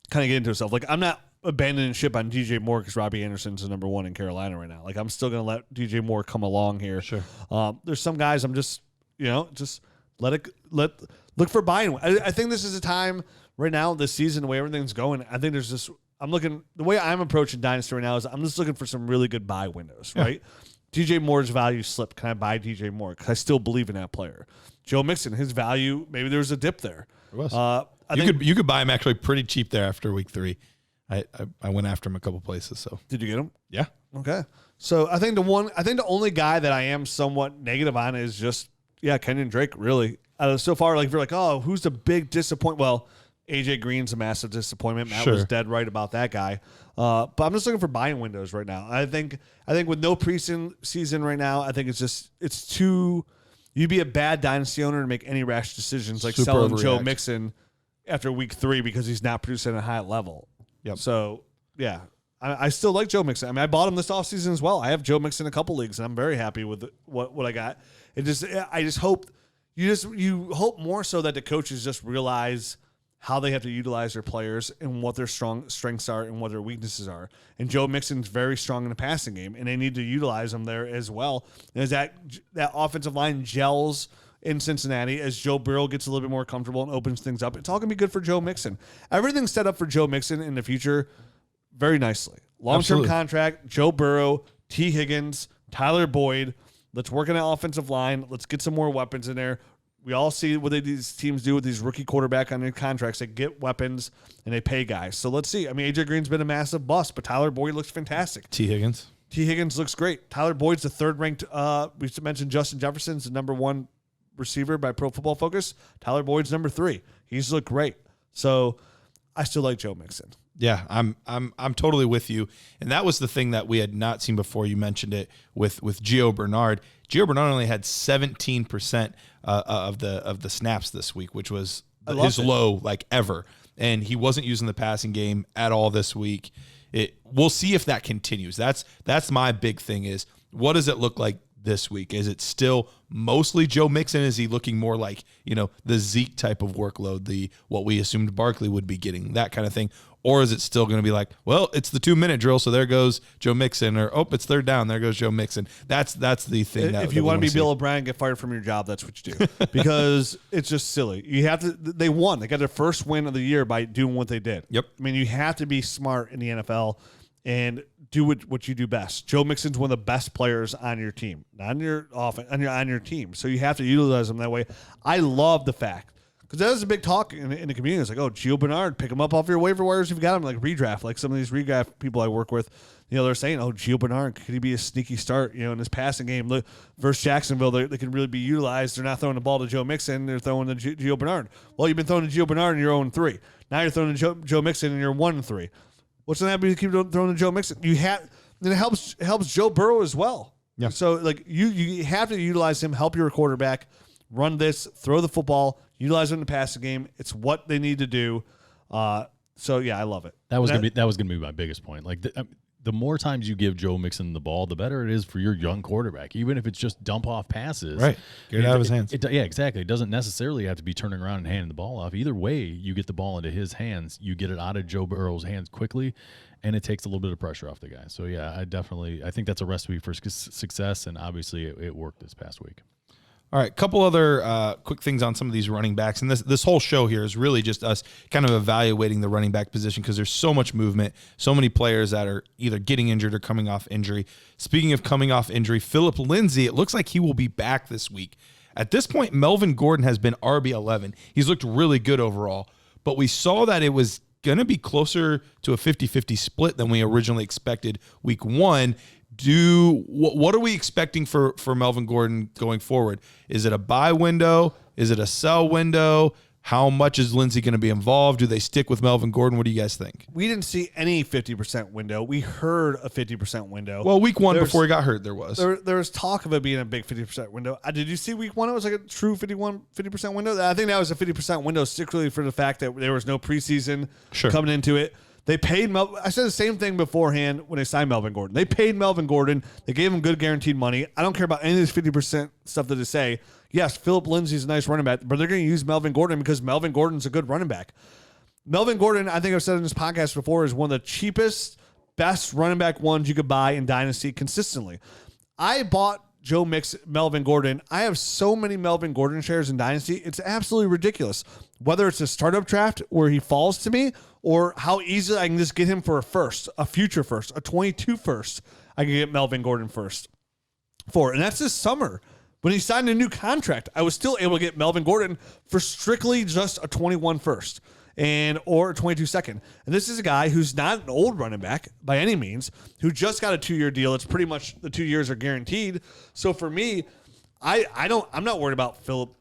kind of get into itself. Like I'm not abandoning ship on DJ Moore because Robbie Anderson's the number one in Carolina right now. Like I'm still going to let DJ Moore come along here. Sure. There's some guys I'm just look for buying. I think this is a time right now, this season, the way everything's going. I think there's this. The way I'm approaching Dynasty right now is I'm just looking for some really good buy windows, right? DJ Moore's value slipped. Can I buy DJ Moore? Because I still believe in that player. Joe Mixon, his value, maybe there was a dip there. There was. You could buy him actually pretty cheap there after week 3. I went after him a couple places. So did you get him? Yeah. Okay. So I think the only guy that I am somewhat negative on is just Kenyon Drake. Really. So far, like if you're like, oh, who's the big disappointment? Well, AJ Green's a massive disappointment. Matt was dead right about that guy. But I'm just looking for buying windows right now. I think with no preseason right now, I think it's too. You'd be a bad dynasty owner to make any rash decisions like selling Joe Mixon after week 3 because he's not producing at a high level. Yep. So yeah, I still like Joe Mixon. I mean, I bought him this offseason as well. I have Joe Mixon in a couple leagues, and I'm very happy with what I got. I just hope. You hope more so that the coaches just realize how they have to utilize their players and what their strengths are and what their weaknesses are. And Joe Mixon's very strong in the passing game, and they need to utilize him there as well. And as that offensive line gels in Cincinnati, as Joe Burrow gets a little bit more comfortable and opens things up, it's all going to be good for Joe Mixon. Everything's set up for Joe Mixon in the future very nicely. Long-term contract, Joe Burrow, T. Higgins, Tyler Boyd. Let's work on that offensive line. Let's get some more weapons in there. We all see what these teams do with these rookie quarterback on their contracts. They get weapons and they pay guys. So let's see. I mean, AJ Green's been a massive bust, but Tyler Boyd looks fantastic. T. Higgins looks great. Tyler Boyd's the third ranked. We mentioned Justin Jefferson's the number 1 receiver by Pro Football Focus. Tyler Boyd's number 3. He's looked great. So I still like Joe Mixon. Yeah, I'm totally with you. And that was the thing that we had not seen before. You mentioned it with Gio Bernard. Gio Bernard only had 17% of the snaps this week, which was his low like ever. And he wasn't using the passing game at all this week. We'll see if that continues. That's my big thing is what does it look like this week? Is it still mostly Joe Mixon? Is he looking more like, the Zeke type of workload, what we assumed Barkley would be getting, that kind of thing? Or is it still going to be like, well, it's the 2-minute drill, so there goes Joe Mixon, or it's third down, there goes Joe Mixon. That's the thing. If you want to be Bill O'Brien, get fired from your job, that's what you do. Because it's just silly. You have to. They won. They got their first win of the year by doing what they did. Yep. I mean, you have to be smart in the NFL and do what you do best. Joe Mixon's one of the best players on your team, not on your offense, on your team. So you have to utilize him that way. I love the fact. Because that was a big talk in the community. It's like, oh, Gio Bernard, pick him up off your waiver wires. You've got him like redraft. Like some of these redraft people I work with, they're saying, oh, Gio Bernard, could he be a sneaky start, in his passing game? Look, versus Jacksonville, they can really be utilized. They're not throwing the ball to Joe Mixon. They're throwing to Gio Bernard. Well, you've been throwing to Gio Bernard and you're 0-3. Now you're throwing to Joe Mixon and you're 1-3. What's going to happen if you keep throwing to Joe Mixon? Then it helps Joe Burrow as well. Yeah. So like you have to utilize him, help your quarterback, run this, throw the football, utilize it in the passing game. It's what they need to do. So yeah, I love it. That was gonna be my biggest point. Like the more times you give Joe Mixon the ball, the better it is for your young quarterback, even if it's just dump off passes. Right. Get it out of his hands. Yeah, exactly. It doesn't necessarily have to be turning around and handing the ball off. Either way, you get the ball into his hands, you get it out of Joe Burrow's hands quickly, and it takes a little bit of pressure off the guy. So, yeah, I think that's a recipe for success, and obviously it worked this past week. All right, couple other quick things on some of these running backs. And this whole show here is really just us kind of evaluating the running back position because there's so much movement, so many players that are either getting injured or coming off injury. Speaking of coming off injury, Phillip Lindsay, it looks like he will be back this week. At this point, Melvin Gordon has been RB11. He's looked really good overall, but we saw that it was going to be closer to a 50-50 split than we originally expected week 1. What are we expecting for Melvin Gordon going forward? Is it a buy window? Is it a sell window? How much is Lindsay going to be involved? Do they stick with Melvin Gordon? What do you guys think? We didn't see any 50% window. We heard a 50% window. Well, week 1 before he got hurt, there was. There was talk of it being a big 50% window. Did you see week 1? It was like a true 50% window. I think that was a 50% window, strictly for the fact that there was no preseason coming into it. They paid I said the same thing beforehand when they signed Melvin Gordon. They paid Melvin Gordon. They gave him good guaranteed money. I don't care about any of this 50% stuff that they say. Yes, Phillip Lindsay's a nice running back, but they're going to use Melvin Gordon because Melvin Gordon's a good running back. Melvin Gordon, I think I've said in this podcast before, is one of the cheapest, best running back ones you could buy in Dynasty consistently. I bought Melvin Gordon. I have so many Melvin Gordon shares in Dynasty. It's absolutely ridiculous. Whether it's a startup draft where he falls to me or how easily I can just get him for a first, a future first, a 22 first, I can get Melvin Gordon for. And that's this summer. When he signed a new contract, I was still able to get Melvin Gordon for strictly just a 21 first or a 22 second. And this is a guy who's not an old running back by any means, who just got a 2-year deal. It's pretty much the 2 years are guaranteed. So for me, I'm not worried about Phillip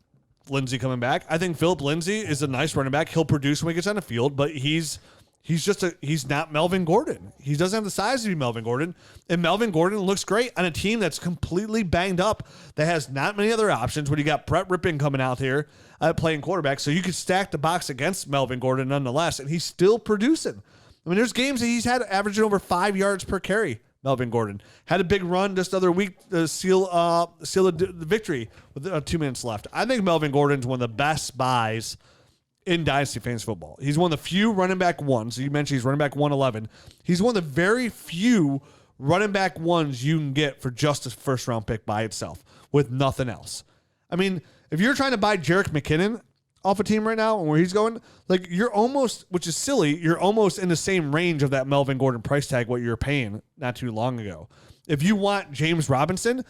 Lindsay coming back. I think Phillip Lindsay is a nice running back. He'll produce when he gets on the field, but he's not Melvin Gordon. He doesn't have the size to be Melvin Gordon. And Melvin Gordon looks great on a team that's completely banged up, that has not many other options when you got Brett Rippon coming out here playing quarterback. So you could stack the box against Melvin Gordon nonetheless, and he's still producing. I mean, there's games that he's had averaging over 5 yards per carry. Melvin Gordon had a big run just the other week to seal the victory with 2 minutes left. I think Melvin Gordon's one of the best buys in Dynasty Fantasy Football. He's one of the few running back ones. So you mentioned he's running back 111. He's one of the very few running back ones you can get for just a first-round pick by itself with nothing else. I mean, if you're trying to buy Jerick McKinnon off a team right now and where he's going, like you're almost, which is silly, you're almost in the same range of that Melvin Gordon price tag what you were paying not too long ago. If you want James Robinson,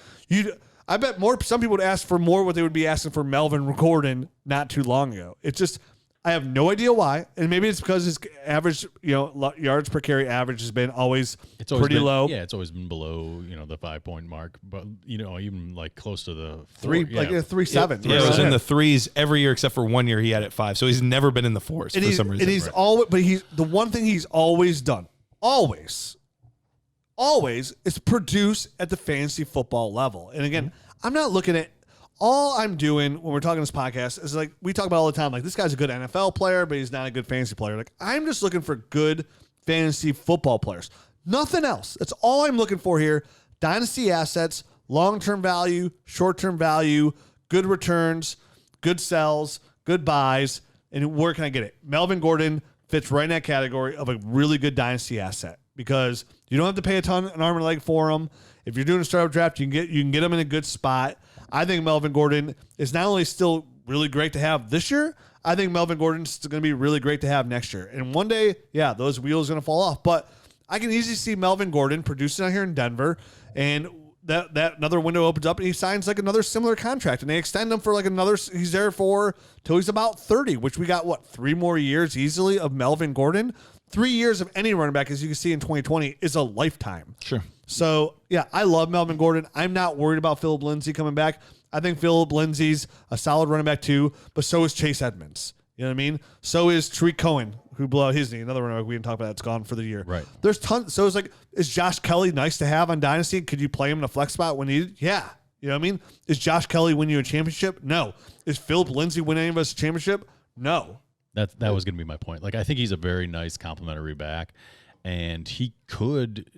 I bet some people would ask for more what they would be asking for Melvin Gordon not too long ago. It's just, I have no idea why, and maybe it's because his average, yards per carry average has been always pretty low. Yeah, it's always been below, the 5-point mark, but even like close to the 3, like 3.7. Yeah, it was in the 3s every year except for 1 year he had it 5. So he's never been in the 4s for some reason. And he's always, but the one thing he's always done, always is produce at the fantasy football level. And again, I'm not looking at. All I'm doing when we're talking this podcast is like we talk about all the time, like this guy's a good NFL player, but he's not a good fantasy player. Like I'm just looking for good fantasy football players. Nothing else. That's all I'm looking for here. Dynasty assets, long-term value, short-term value, good returns, good sells, good buys, and where can I get it? Melvin Gordon fits right in that category of a really good dynasty asset because you don't have to pay an arm and a leg for him. If you're doing a startup draft, you can get him in a good spot. I think Melvin Gordon is not only still really great to have this year, I think Melvin Gordon's going to be really great to have next year. And one day, yeah, those wheels are going to fall off. But I can easily see Melvin Gordon producing out here in Denver, and that another window opens up, and he signs like another similar contract, and they extend him for like another. He's there for till he's about 30, which we got 3 more years easily of Melvin Gordon. 3 years of any running back, as you can see in 2020, is a lifetime. Sure. So, yeah, I love Melvin Gordon. I'm not worried about Phillip Lindsay coming back. I think Phillip Lindsay's a solid running back too, but so is Chase Edmonds. You know what I mean? So is Tariq Cohen, who blew out his knee. Another running back we didn't talk about that's gone for the year. Right. There's tons. So it's like, is Josh Kelly nice to have on Dynasty? Could you play him in a flex spot when needed? Yeah. You know what I mean? Is Josh Kelly win you a championship? No. Is Phillip Lindsay win any of us a championship? No. That was going to be my point. Like, I think he's a very nice complimentary back, and he could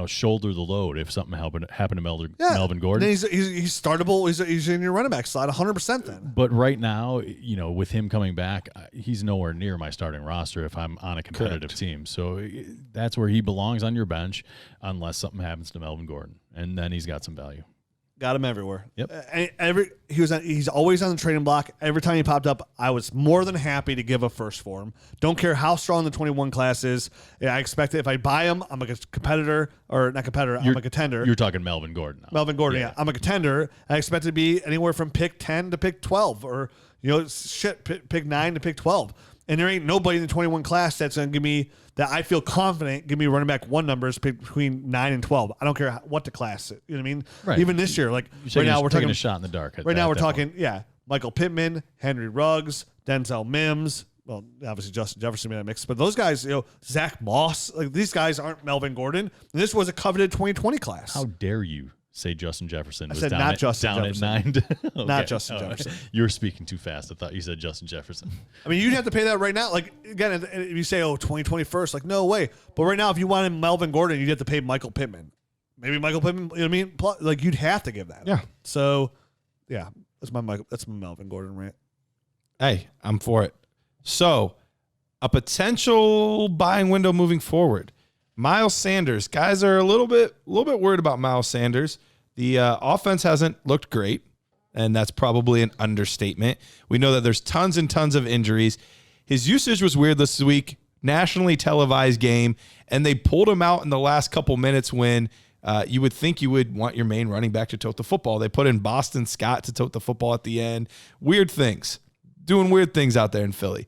shoulder the load if something happened to Melvin Gordon. And he's startable. He's in your running back slot 100% then. But right now, with him coming back, he's nowhere near my starting roster if I'm on a competitive team. So that's where he belongs on your bench unless something happens to Melvin Gordon. And then he's got some value. Got him everywhere. Yep. He's always on the trading block. Every time he popped up, I was more than happy to give a first for him. Don't care how strong the 21 class is. I expect that if I buy him, I'm a competitor, or not competitor, I'm a contender. You're talking Melvin Gordon now. Melvin Gordon, yeah. I'm a contender. I expect it to be anywhere from pick 10 to pick 12, or pick 9 to pick 12. And there ain't nobody in the 21 class that's going to give me that I feel confident give me running back one numbers between 9 and 12. I don't care what the class is. You know what I mean? Right. Even this year, like right now we're taking talking a shot in the dark. Right now we're talking, Michael Pittman, Henry Ruggs, Denzel Mims. Well, obviously Justin Jefferson made that mix, but those guys, Zach Moss, like these guys aren't Melvin Gordon. And this was a coveted 2020 class. How dare you say Justin Jefferson was said down, not at, Justin down Jefferson. at 9? Okay. Not Justin Jefferson. You were speaking too fast. I thought you said Justin Jefferson. I mean, you'd have to pay that right now. Like, again, if you say, 2020 first, like, no way. But right now, if you wanted Melvin Gordon, you'd have to pay Michael Pittman. Maybe Michael Pittman, you know what I mean? Like, you'd have to give that. Yeah. So, yeah, that's my Melvin Gordon rant. Hey, I'm for it. So, a potential buying window moving forward. Miles Sanders. Guys are a little bit worried about Miles Sanders. The offense hasn't looked great, and that's probably an understatement. We know that there's tons and tons of injuries. His usage was weird this week, nationally televised game, and they pulled him out in the last couple minutes when you would think you would want your main running back to tote the football. They put in Boston Scott to tote the football at the end. Weird things. Doing weird things out there in Philly.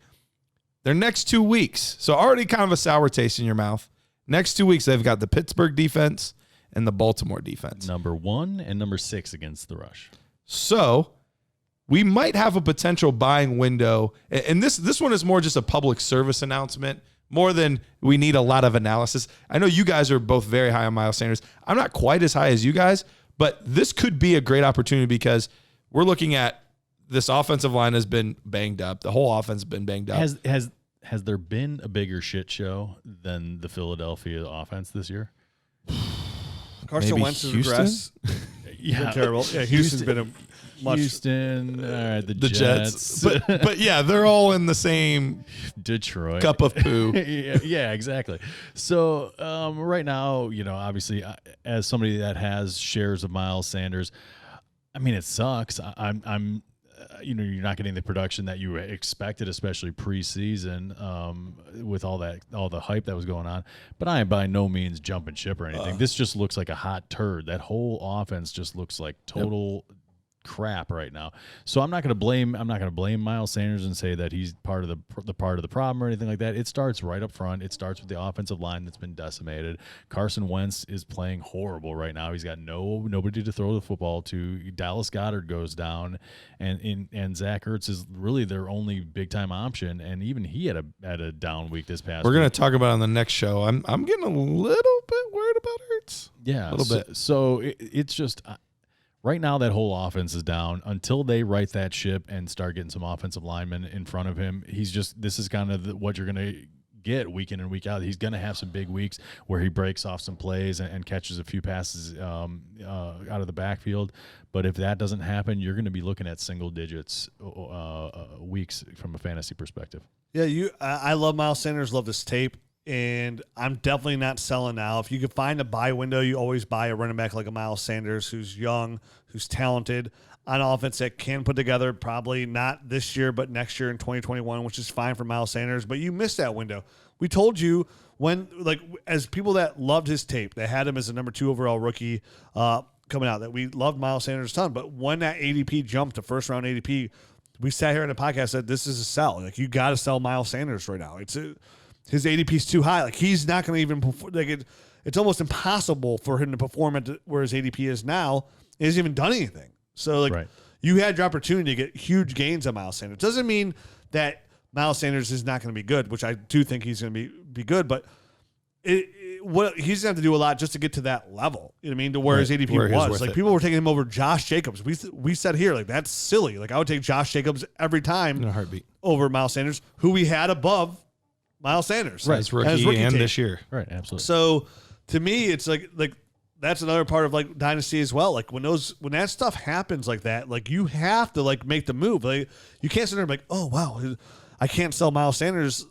Their next 2 weeks, so already kind of a sour taste in your mouth. Next 2 weeks, they've got the Pittsburgh defense and the Baltimore defense. Number 1 and number 6 against the rush. So we might have a potential buying window. And this one is more just a public service announcement, more than we need a lot of analysis. I know you guys are both very high on Miles Sanders. I'm not quite as high as you guys, but this could be a great opportunity because we're looking at this offensive line has been banged up. The whole offense has been banged up. Has there been a bigger shit show than the Philadelphia offense this year? Carson Wentz has regressed. Yeah, terrible. Yeah, Houston's been a much. Houston, all right, the Jets. But yeah, they're all in the same Detroit cup of poo. yeah, exactly. So right now, obviously, as somebody that has shares of Miles Sanders, I mean, it sucks. I'm you're not getting the production that you expected, especially preseason, with all the hype that was going on. But I am by no means jumping ship or anything. This just looks like a hot turd. That whole offense just looks like total crap right now. So I'm not going to blame Miles Sanders and say that he's part of the problem or anything like that. It starts right up front. It starts with the offensive line that's been decimated. Carson Wentz is playing horrible right now. He's got nobody to throw the football to. Dallas Goedert goes down, and Zach Ertz is really their only big time option. And even he had a down week this past. We're going to talk about it on the next show. I'm getting a little bit worried about Ertz. Yeah, a little bit. So it's just. Right now, that whole offense is down. Until they right that ship and start getting some offensive linemen in front of him, this is kind of what you're going to get week in and week out. He's going to have some big weeks where he breaks off some plays and catches a few passes out of the backfield. But if that doesn't happen, you're going to be looking at single digits weeks from a fantasy perspective. Yeah, I love Miles Sanders, love this tape. And I'm definitely not selling now. If you can find a buy window, you always buy a running back like a Miles Sanders who's young, who's talented, on offense that can put together probably not this year, but next year in 2021, which is fine for Miles Sanders. But you missed that window. We told you when, as people that loved his tape, that had him as a number 2 overall rookie coming out, that we loved Miles Sanders a ton. But when that ADP jumped to first round ADP, we sat here in the podcast and said, this is a sell. Like, you got to sell Miles Sanders right now. His ADP is too high. Like, he's not going to even perform. It's almost impossible for him to perform at where his ADP is now. He hasn't even done anything. So, right. You had your opportunity to get huge gains on Miles Sanders. Doesn't mean that Miles Sanders is not going to be good, which I do think he's going to be good. But he's going to have to do a lot just to get to that level. You know what I mean? To where his ADP was. Like, people were taking him over Josh Jacobs. We said here, like, that's silly. Like, I would take Josh Jacobs every time in a heartbeat over Miles Sanders, who we had above Miles Sanders. Right. His rookie and tape. this year. Right, absolutely. So to me, it's like that's another part of like Dynasty as well. Like when that stuff happens like that, like you have to like make the move. Like you can't sit there and be like, oh wow, I can't sell Miles Sanders.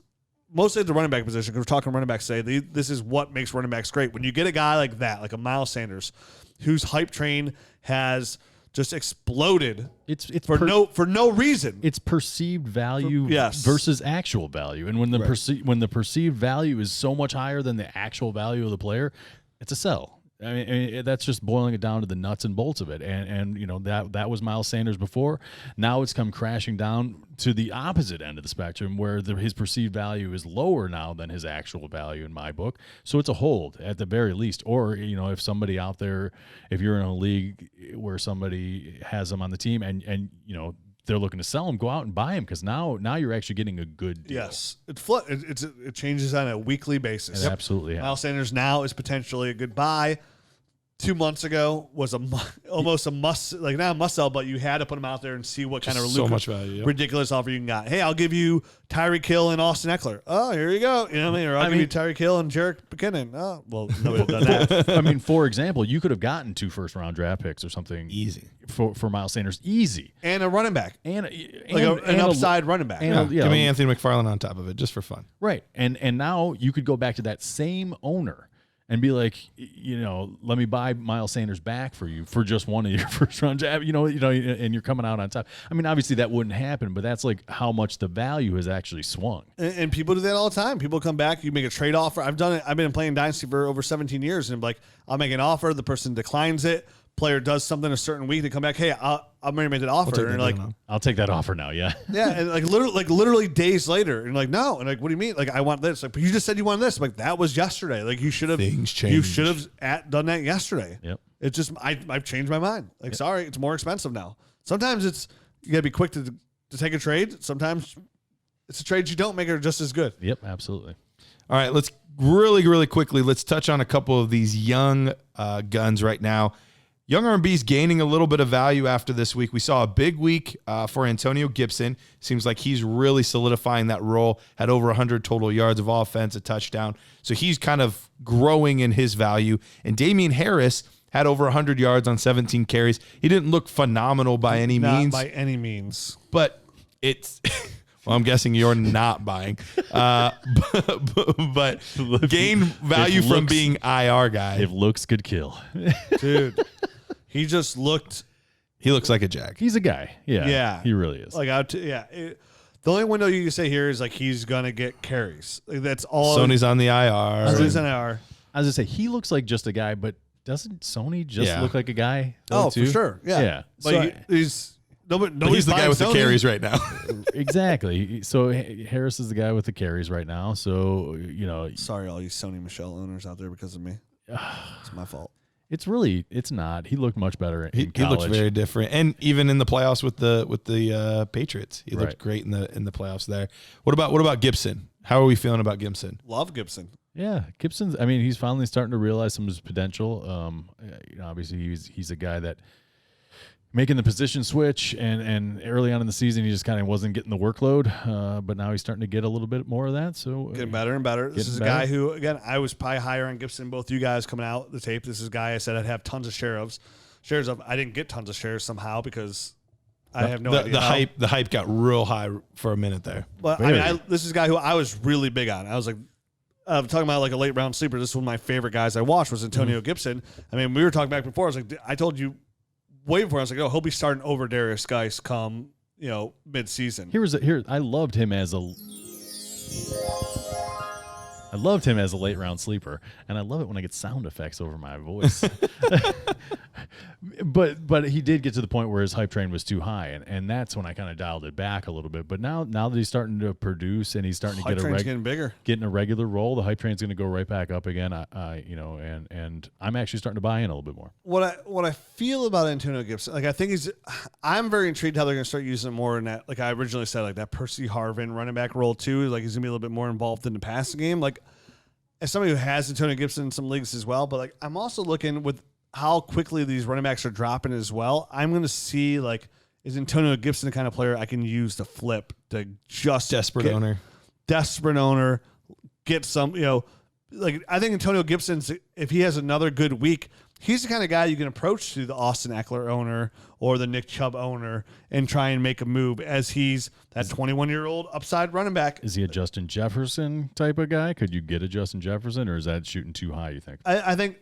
Mostly at the running back position, because we're talking running backs today. This is what makes running backs great. When you get a guy like that, like a Miles Sanders, whose hype train has just exploded, it's for no reason. It's perceived value versus actual value, and when the perceived value is so much higher than the actual value of the player, it's a sell. I mean, that's just boiling it down to the nuts and bolts of it. And you know, that was Miles Sanders before. Now it's come crashing down to the opposite end of the spectrum, where his perceived value is lower now than his actual value in my book. So it's a hold at the very least. Or, you know, if somebody out there, if you're in a league where somebody has them on the team and you know, they're looking to sell him, go out and buy him, because now you're actually getting a good deal. Yes, it changes on a weekly basis. It absolutely. Miles Sanders now is potentially a good buy. 2 months ago was almost a must, like not a must sell, but you had to put him out there and see what kind of much value, ridiculous offer you can get. Hey, I'll give you Tyreek Hill and Austin Eckler. Oh, here you go. You know what I mean? Or I'll give you Tyreek Hill and Jerick McKinnon. Oh, well, nobody would have done that. I mean, for example, you could have gotten 2 first-round draft picks or something easy for Miles Sanders, easy, and a running back, and an upside running back. And give me Anthony McFarland on top of it just for fun, right? And now you could go back to that same owner and be like, you know, let me buy Miles Sanders back for you for just one of your first round jab, you know, and you're coming out on top. I mean, obviously that wouldn't happen, but that's like how much the value has actually swung. And people do that all the time. People come back, you make a trade offer. I've done it. I've been playing Dynasty for over 17 years, and I'm like, I'll make an offer. The person declines it. Player does something a certain week. They come back, hey, I'm ready to make that offer. And like, I'll take that offer now. Yeah. Yeah. And literally days later, and like, no. And like, what do you mean? Like, I want this. Like, but you just said you wanted this. I'm like, that was yesterday. Like, you should have. Things change. You should have done that yesterday. Yep. It's just I've changed my mind. Like, sorry, it's more expensive now. Sometimes you gotta be quick to take a trade. Sometimes it's a trade you don't make are just as good. Yep. Absolutely. All right, let's really quickly. Let's touch on a couple of these young guns right now. Young R&B's gaining a little bit of value after this week. We saw a big week for Antonio Gibson. Seems like he's really solidifying that role. Had over 100 total yards of offense, a touchdown. So he's kind of growing in his value. And Damian Harris had over 100 yards on 17 carries. He didn't look phenomenal by any means. Not by any means. But it's... Well, I'm guessing you're not buying, but gain value from being IR guy. If looks could kill, dude, he just looked. He looks like a jag. He's a guy. Yeah, he really is. Like the only window you can say here is like he's gonna get carries. Like, that's all. Sony's on the IR. Sony's on IR. I was gonna say he looks like just a guy, but doesn't Sony just look like a guy? Oh, for sure. Yeah. So but he's. He's the guy with the carries right now. Exactly. So Harris is the guy with the carries right now. So, you know. Sorry, all you Sony Michel owners out there because of me. It's my fault. It's not. He looked much better in college. He looked very different. And even in the playoffs with the Patriots, he looked great in the playoffs there. What about Gibson? How are we feeling about Gibson? Love Gibson. Yeah, Gibson's. I mean, he's finally starting to realize some of his potential. You know, obviously he's a guy that making the position switch, and early on in the season he just kind of wasn't getting the workload, but now he's starting to get a little bit more of that. So getting better and better. This is a guy who, again, I was probably higher on Gibson. Both you guys coming out the tape. This is a guy I said I'd have tons of shares of. I didn't get tons of shares somehow because I have no idea. The hype got real high for a minute there. But I mean, this is a guy who I was really big on. I was like, talking about like a late round sleeper. This is one of my favorite guys I watched was Antonio Gibson. I mean, we were talking back before. I was like, I told you. Way before I was like, oh, he'll be starting over Darius Geis come, mid-season. I loved him as a late round sleeper, and I love it when I get sound effects over my voice. But he did get to the point where his hype train was too high, and that's when I kind of dialed it back a little bit. But now that he's starting to produce and he's starting to getting a regular role, the hype train's going to go right back up again. And I'm actually starting to buy in a little bit more. What I feel about Antonio Gibson, like I think I'm very intrigued how they're going to start using it more in that, like I originally said, like that Percy Harvin running back role too. Like he's going to be a little bit more involved in the passing game. Like as somebody who has Antonio Gibson in some leagues as well, but like I'm also looking with how quickly these running backs are dropping as well. I'm going to see, like, is Antonio Gibson the kind of player I can use to flip to just desperate owner, get some, like I think Antonio Gibson's, if he has another good week, he's the kind of guy you can approach to the Austin Eckler owner or the Nick Chubb owner and try and make a move, as he's that 21-year-old upside running back. Is he a Justin Jefferson type of guy? Could you get a Justin Jefferson, or is that shooting too high, you think? I think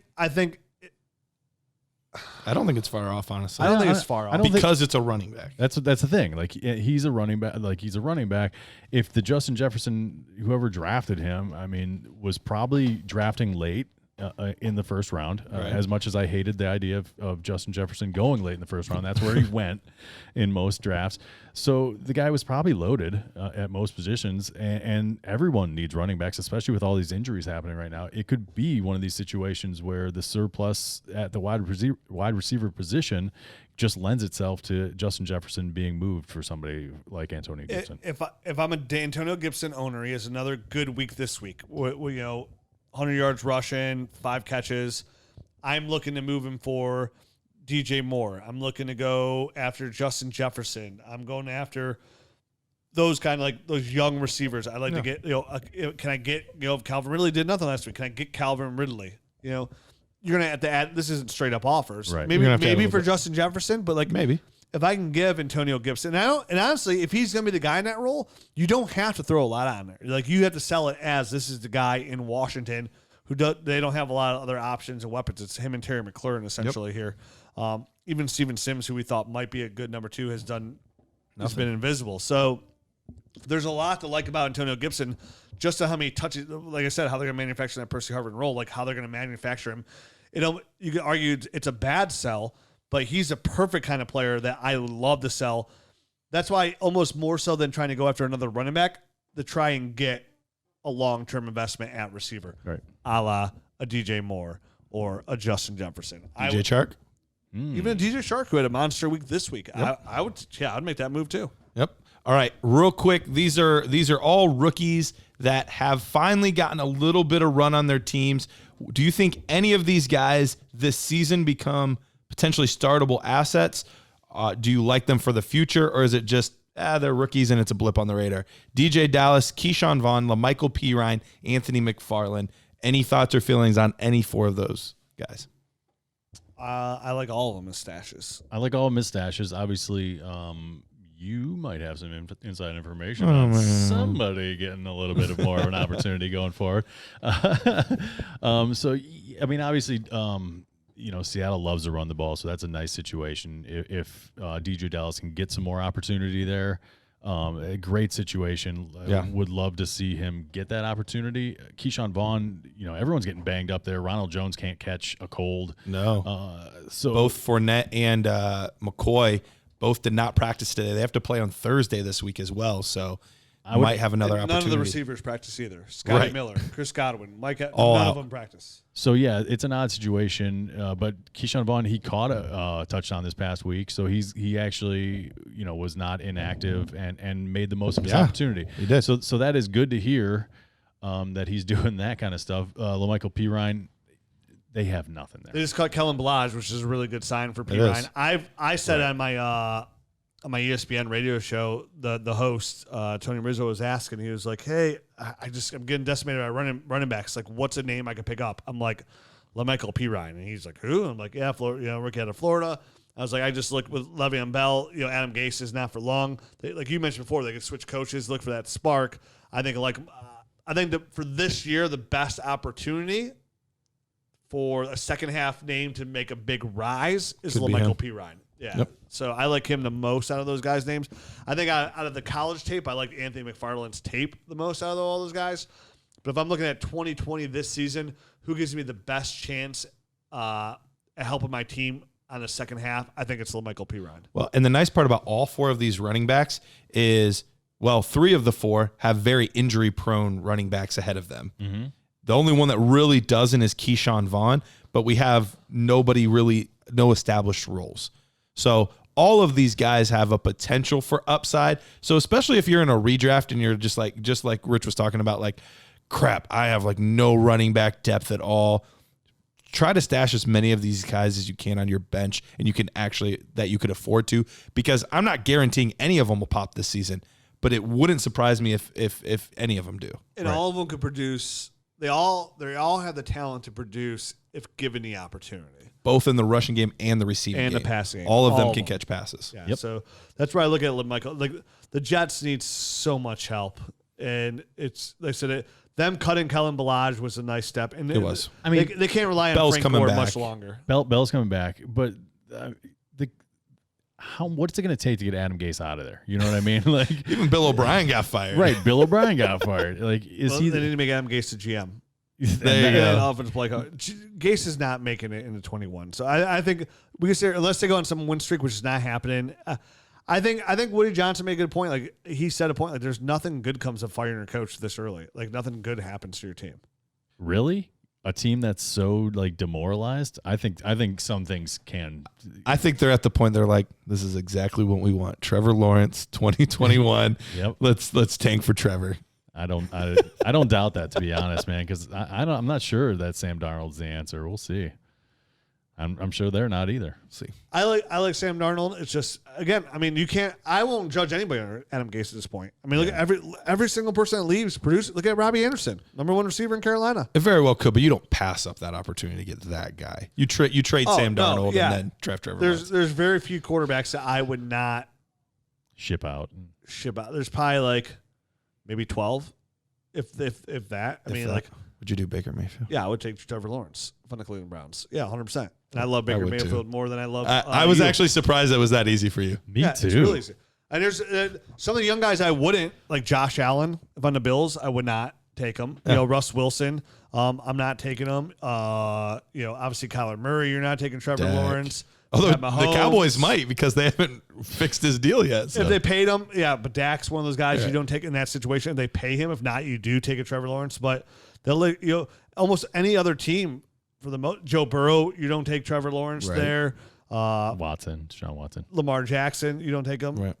I don't think it's far off, honestly. I don't think it's far off because it's a running back. That's the thing. Like, he's a running back. Like, he's a running back. If the Justin Jefferson, whoever drafted him, I mean, was probably drafting late in the first round. Right. As much as I hated the idea of Justin Jefferson going late in the first round, that's where he went in most drafts. So the guy was probably loaded at most positions, and everyone needs running backs, especially with all these injuries happening right now. It could be one of these situations where the surplus at the wide receiver position just lends itself to Justin Jefferson being moved for somebody like Antonio Gibson. If I'm a Antonio Gibson owner, he has another good week this week. 100 yards rushing, 5 catches. I'm looking to move him for DJ Moore. I'm looking to go after Justin Jefferson. I'm going after those kind of like those young receivers. I like to get, can I get, Calvin Ridley did nothing last week. Can I get Calvin Ridley? You're going to have to add, this isn't straight up offers. Right. Maybe for Justin Jefferson, but like maybe. If I can give Antonio Gibson, and honestly, if he's going to be the guy in that role, you don't have to throw a lot on there. Like, you have to sell it as this is the guy in Washington they don't have a lot of other options and weapons. It's him and Terry McLaurin essentially here. Even Steven Sims, who we thought might be a good number 2, has been invisible. So there's a lot to like about Antonio Gibson, just to how many touches, like I said, how they're going to manufacture that Percy Harvin role, like how they're going to manufacture him. You could argue it's a bad sell, but he's a perfect kind of player that I love to sell. That's why, almost more so than trying to go after another running back, to try and get a long-term investment at receiver, Right. A la a DJ Moore or a Justin Jefferson. DJ Chark? Even a DJ Chark, who had a monster week this week. Yep. I'd make that move too. Yep. All right, real quick, these are all rookies that have finally gotten a little bit of run on their teams. Do you think any of these guys this season become potentially startable assets? Do you like them for the future, or is it just they're rookies and it's a blip on the radar? DJ Dallas, Keyshawn Vaughn, LaMichael Pirine, Anthony McFarland. Any thoughts or feelings on any 4 of those guys? I like all of them as stashes. I like all of his stashes. Obviously, you might have some inside information on somebody getting a little bit of more of an opportunity going forward. So, I mean, obviously, Seattle loves to run the ball, so that's a nice situation. If DJ Dallas can get some more opportunity there, a great situation. Yeah. Would love to see him get that opportunity. Keyshawn Vaughn, everyone's getting banged up there. Ronald Jones can't catch a cold. No. So both Fournette and McCoy both did not practice today. They have to play on Thursday this week as well, so I might have another opportunity. None of the receivers practice either. Scotty Right. Miller, Chris Godwin, Mike, none out. of them practice. So, yeah, it's an odd situation, but Keyshawn Vaughn, he caught a touchdown this past week, so he actually, was not inactive and made the most of his opportunity. He did. So that is good to hear that he's doing that kind of stuff. LaMichael Pirine, they have nothing there. They just caught Kellen Balaj, which is a really good sign for Pirine. I said on my ESPN radio show, the host, Tony Rizzo, was asking. He was like, hey, I'm getting decimated by running backs. Like, what's a name I could pick up? I'm like, LaMichael Pirine. And he's like, who? I'm like, yeah, Florida, rookie out of Florida. I was like, I just looked with Le'Veon Bell. Adam Gase is not for long. Like you mentioned before, they could switch coaches, look for that spark. I think for this year, the best opportunity for a second half name to make a big rise is LaMichael Pirine. Yeah. Yep. So I like him the most out of those guys' names. I think out of the college tape, I like Anthony McFarland's tape the most out of all those guys. But if I'm looking at 2020 this season, who gives me the best chance at helping my team on the second half? I think it's LaMichael Pirine. Well, and the nice part about all 4 of these running backs is, 3 of the 4 have very injury-prone running backs ahead of them. Mm-hmm. The only one that really doesn't is Keyshawn Vaughn, but we have no established roles. So all of these guys have a potential for upside. So especially if you're in a redraft and you're just like Rich was talking about, like, crap, I have like no running back depth at all. Try to stash as many of these guys as you can on your bench, and you could afford to, because I'm not guaranteeing any of them will pop this season, but it wouldn't surprise me if any of them do. And all of them could produce they all have the talent to produce if given the opportunity. Both in the rushing game and the receiving And game. the passing game. All of them All can of them. catch passes. Yeah. Yep. So that's where I look at Michael. Like the Jets need so much help, and it's like I said, them cutting Kellen Ballage was a nice step. And It was. I mean, they can't rely on Bell's Frank coming Gore back. much longer. Bell's coming back, but what's it going to take to get Adam Gase out of there? You know what I mean? Like Even Bill O'Brien got fired. right, Bill O'Brien got fired. Like They need to make Adam Gase the GM. There you And go. offensive play coach. Gase is not making it into 21. So I think we can say unless they go on some win streak, which is not happening. I think Woody Johnson made a good point. Like he said a point. Like there's nothing good comes of firing a coach this early. Like nothing good happens to your team. Really? A team that's so like demoralized? I think some things can. I think they're at the point they're like, this is exactly what we want. Trevor Lawrence, 2021. Yep. Let's tank for Trevor. I don't doubt that, to be honest, man, because I'm not sure that Sam Darnold's the answer. We'll see. I'm sure they're not either. See. I like Sam Darnold. It's just again, I mean, you can't. I won't judge anybody under Adam Gase at this point. I mean, look at every single person that leaves produce. Look at Robbie Anderson, #1 receiver in Carolina. It very well could, but you don't pass up that opportunity to get that guy. You trade Sam Darnold and then draft Trevor Lawrence. There's very few quarterbacks that I would not Ship out. ship out. There's probably like maybe 12, if that. I mean, like would you do Baker Mayfield? yeah, I would take Trevor Lawrence from the Cleveland Browns. Yeah, 100%. And I love Baker would too. Mayfield more than I love. I was you. actually surprised it was that easy for you. Me too. It's really easy. And there's some of the young guys I wouldn't, like Josh Allen, if on the Bills, I would not take him. Yeah. You know, Russ Wilson, I'm not taking him. Obviously Kyler Murray, you're not taking Trevor Dak. Lawrence. Although Pat the Mahomes. Cowboys might because they haven't fixed his deal yet. So. If they paid him, yeah, but Dak's one of those guys Right. you don't take in that situation. If they pay him. If not, you do take a Trevor Lawrence. But they'll let almost any other team for the Joe Burrow, you don't take Trevor Lawrence Right. there. Deshaun Watson. Lamar Jackson, you don't take him. Right.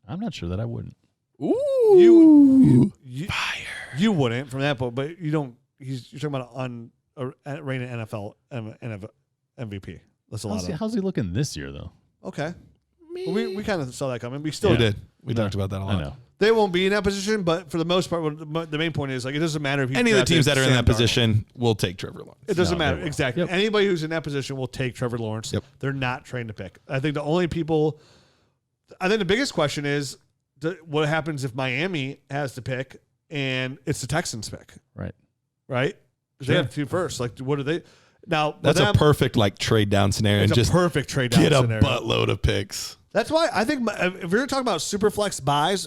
I'm not sure that I wouldn't. Ooh. Fire. You wouldn't from that point, but you don't. You're talking about a reigning NFL MVP. That's a lot of. How's he looking this year, though? Okay. Well, we kind of saw that coming. We still We did. We talked about that a lot. I know. They won't be in that position, but for the most part, the main point is like it doesn't matter if you Any of the drafted teams that are in Sam that Darnold. position will take Trevor Lawrence. It doesn't No, they matter. will. Exactly. Yep. Anybody who's in that position will take Trevor Lawrence. Yep. They're not trained to pick. I think the only people. I think the biggest question is what happens if Miami has to pick and it's the Texans pick, Right. right? 'Cause they have two first. Like, what do they? Now That's with a them, perfect trade down scenario. It's And a just perfect trade down get a scenario. buttload of picks. That's why I think if we're talking about super flex buys,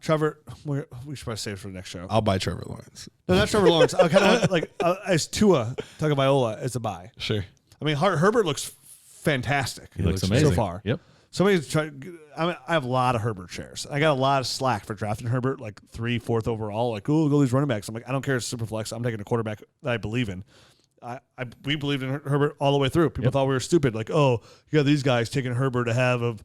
Trevor, we should probably save it for the next show. I'll buy Trevor Lawrence. No, not Trevor Lawrence. I kind of like as Tua Tagovailoa as a buy. Sure. I mean, Herbert looks fantastic. He looks so amazing far. Yep. Somebody's trying. I have a lot of Herbert shares. I got a lot of slack for drafting Herbert, like 3, 4th overall. Like, oh, go these running backs. I'm like, I don't care. It's super flex. I'm taking a quarterback that I believe in. We believed in Herbert all the way through. People thought we were stupid. Like, oh, you got these guys taking Herbert to have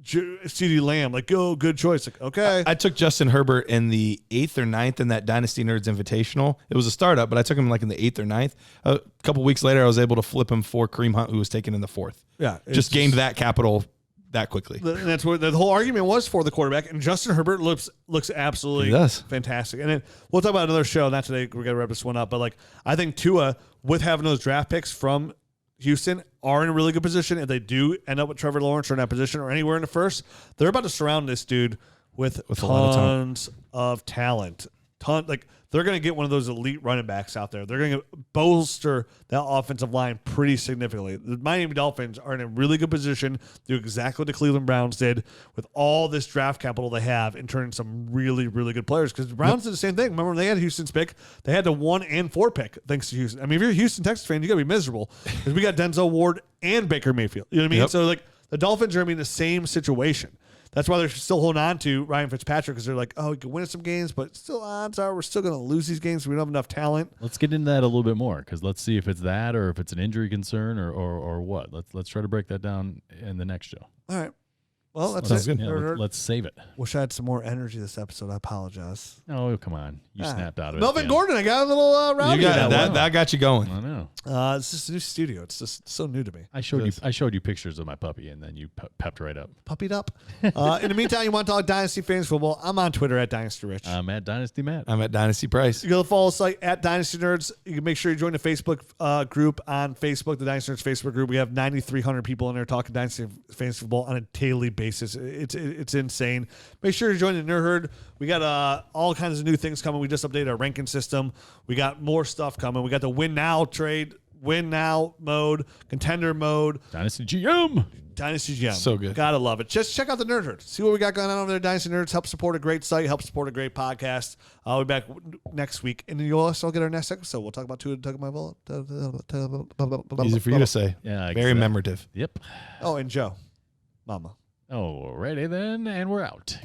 CeeDee Lamb. Like, oh, good choice. Like, okay. I took Justin Herbert in the 8th or 9th in that Dynasty Nerds Invitational. It was a startup, but I took him like in the 8th or 9th. A couple weeks later, I was able to flip him for Kareem Hunt, who was taken in the 4th. Yeah, Just gained that capital that quickly. And that's what the whole argument was for the quarterback. And Justin Herbert looks absolutely He does. fantastic. And then we'll talk about another show. Not today. We're gonna wrap this one up. But like, I think Tua, with having those draft picks from Houston, are in a really good position. If they do end up with Trevor Lawrence or in that position or anywhere in the first, they're about to surround this dude with a lot of tons of talent. They're going to get one of those elite running backs out there. They're going to bolster that offensive line pretty significantly. The Miami Dolphins are in a really good position to do exactly what the Cleveland Browns did with all this draft capital they have and turn some really, really good players. Because the Browns did the same thing. Remember when they had Houston's pick? They had the 1 and 4 pick thanks to Houston. I mean, if you're a Houston Texans fan, you got to be miserable because we got Denzel Ward and Baker Mayfield. You know what I mean? Yep. So like the Dolphins are in the same situation. That's why they're still holding on to Ryan Fitzpatrick because they're like, oh, we can win some games, but still odds are we're still going to lose these games. We don't have enough talent. Let's get into that a little bit more because let's see if it's that or if it's an injury concern or what. Let's try to break that down in the next show. All right. Well, that's Sounds it. good. Yeah, let's save it. Wish I had some more energy this episode. I apologize. Oh, come on. You snapped out of it. Melvin Gordon, I got a little rowdy. You got that got you going. I know. It's just a new studio. It's just so new to me. I showed you pictures of my puppy, and then you pepped right up. Puppied up. In the meantime, you want to talk Dynasty Fantasy Football? I'm on Twitter at Dynasty Rich. I'm at Dynasty Matt. I'm at Dynasty Price. You go to follow us at Dynasty Nerds. You can make sure you join the Facebook group on Facebook, the Dynasty Nerds Facebook group. We have 9,300 people in there talking Dynasty Fantasy Football on a daily basis. It's insane. Make sure you join the Nerd Herd. We got all kinds of new things coming. We just updated our ranking system. We got more stuff coming. We got the Win Now trade, Win Now mode, Contender mode. Dynasty GM. Dynasty GM. So good. Gotta love it. Just check out the Nerd Herd. See what we got going on over there, Dynasty Nerds. Help support a great site. Help support a great podcast. I'll be back next week. And then you'll also get our next episode. We'll talk about Tua Tagovailoa. Easy for you to say. Yeah, Very memorative. Yep. Oh, and Joe. Mama. Alrighty then, and we're out.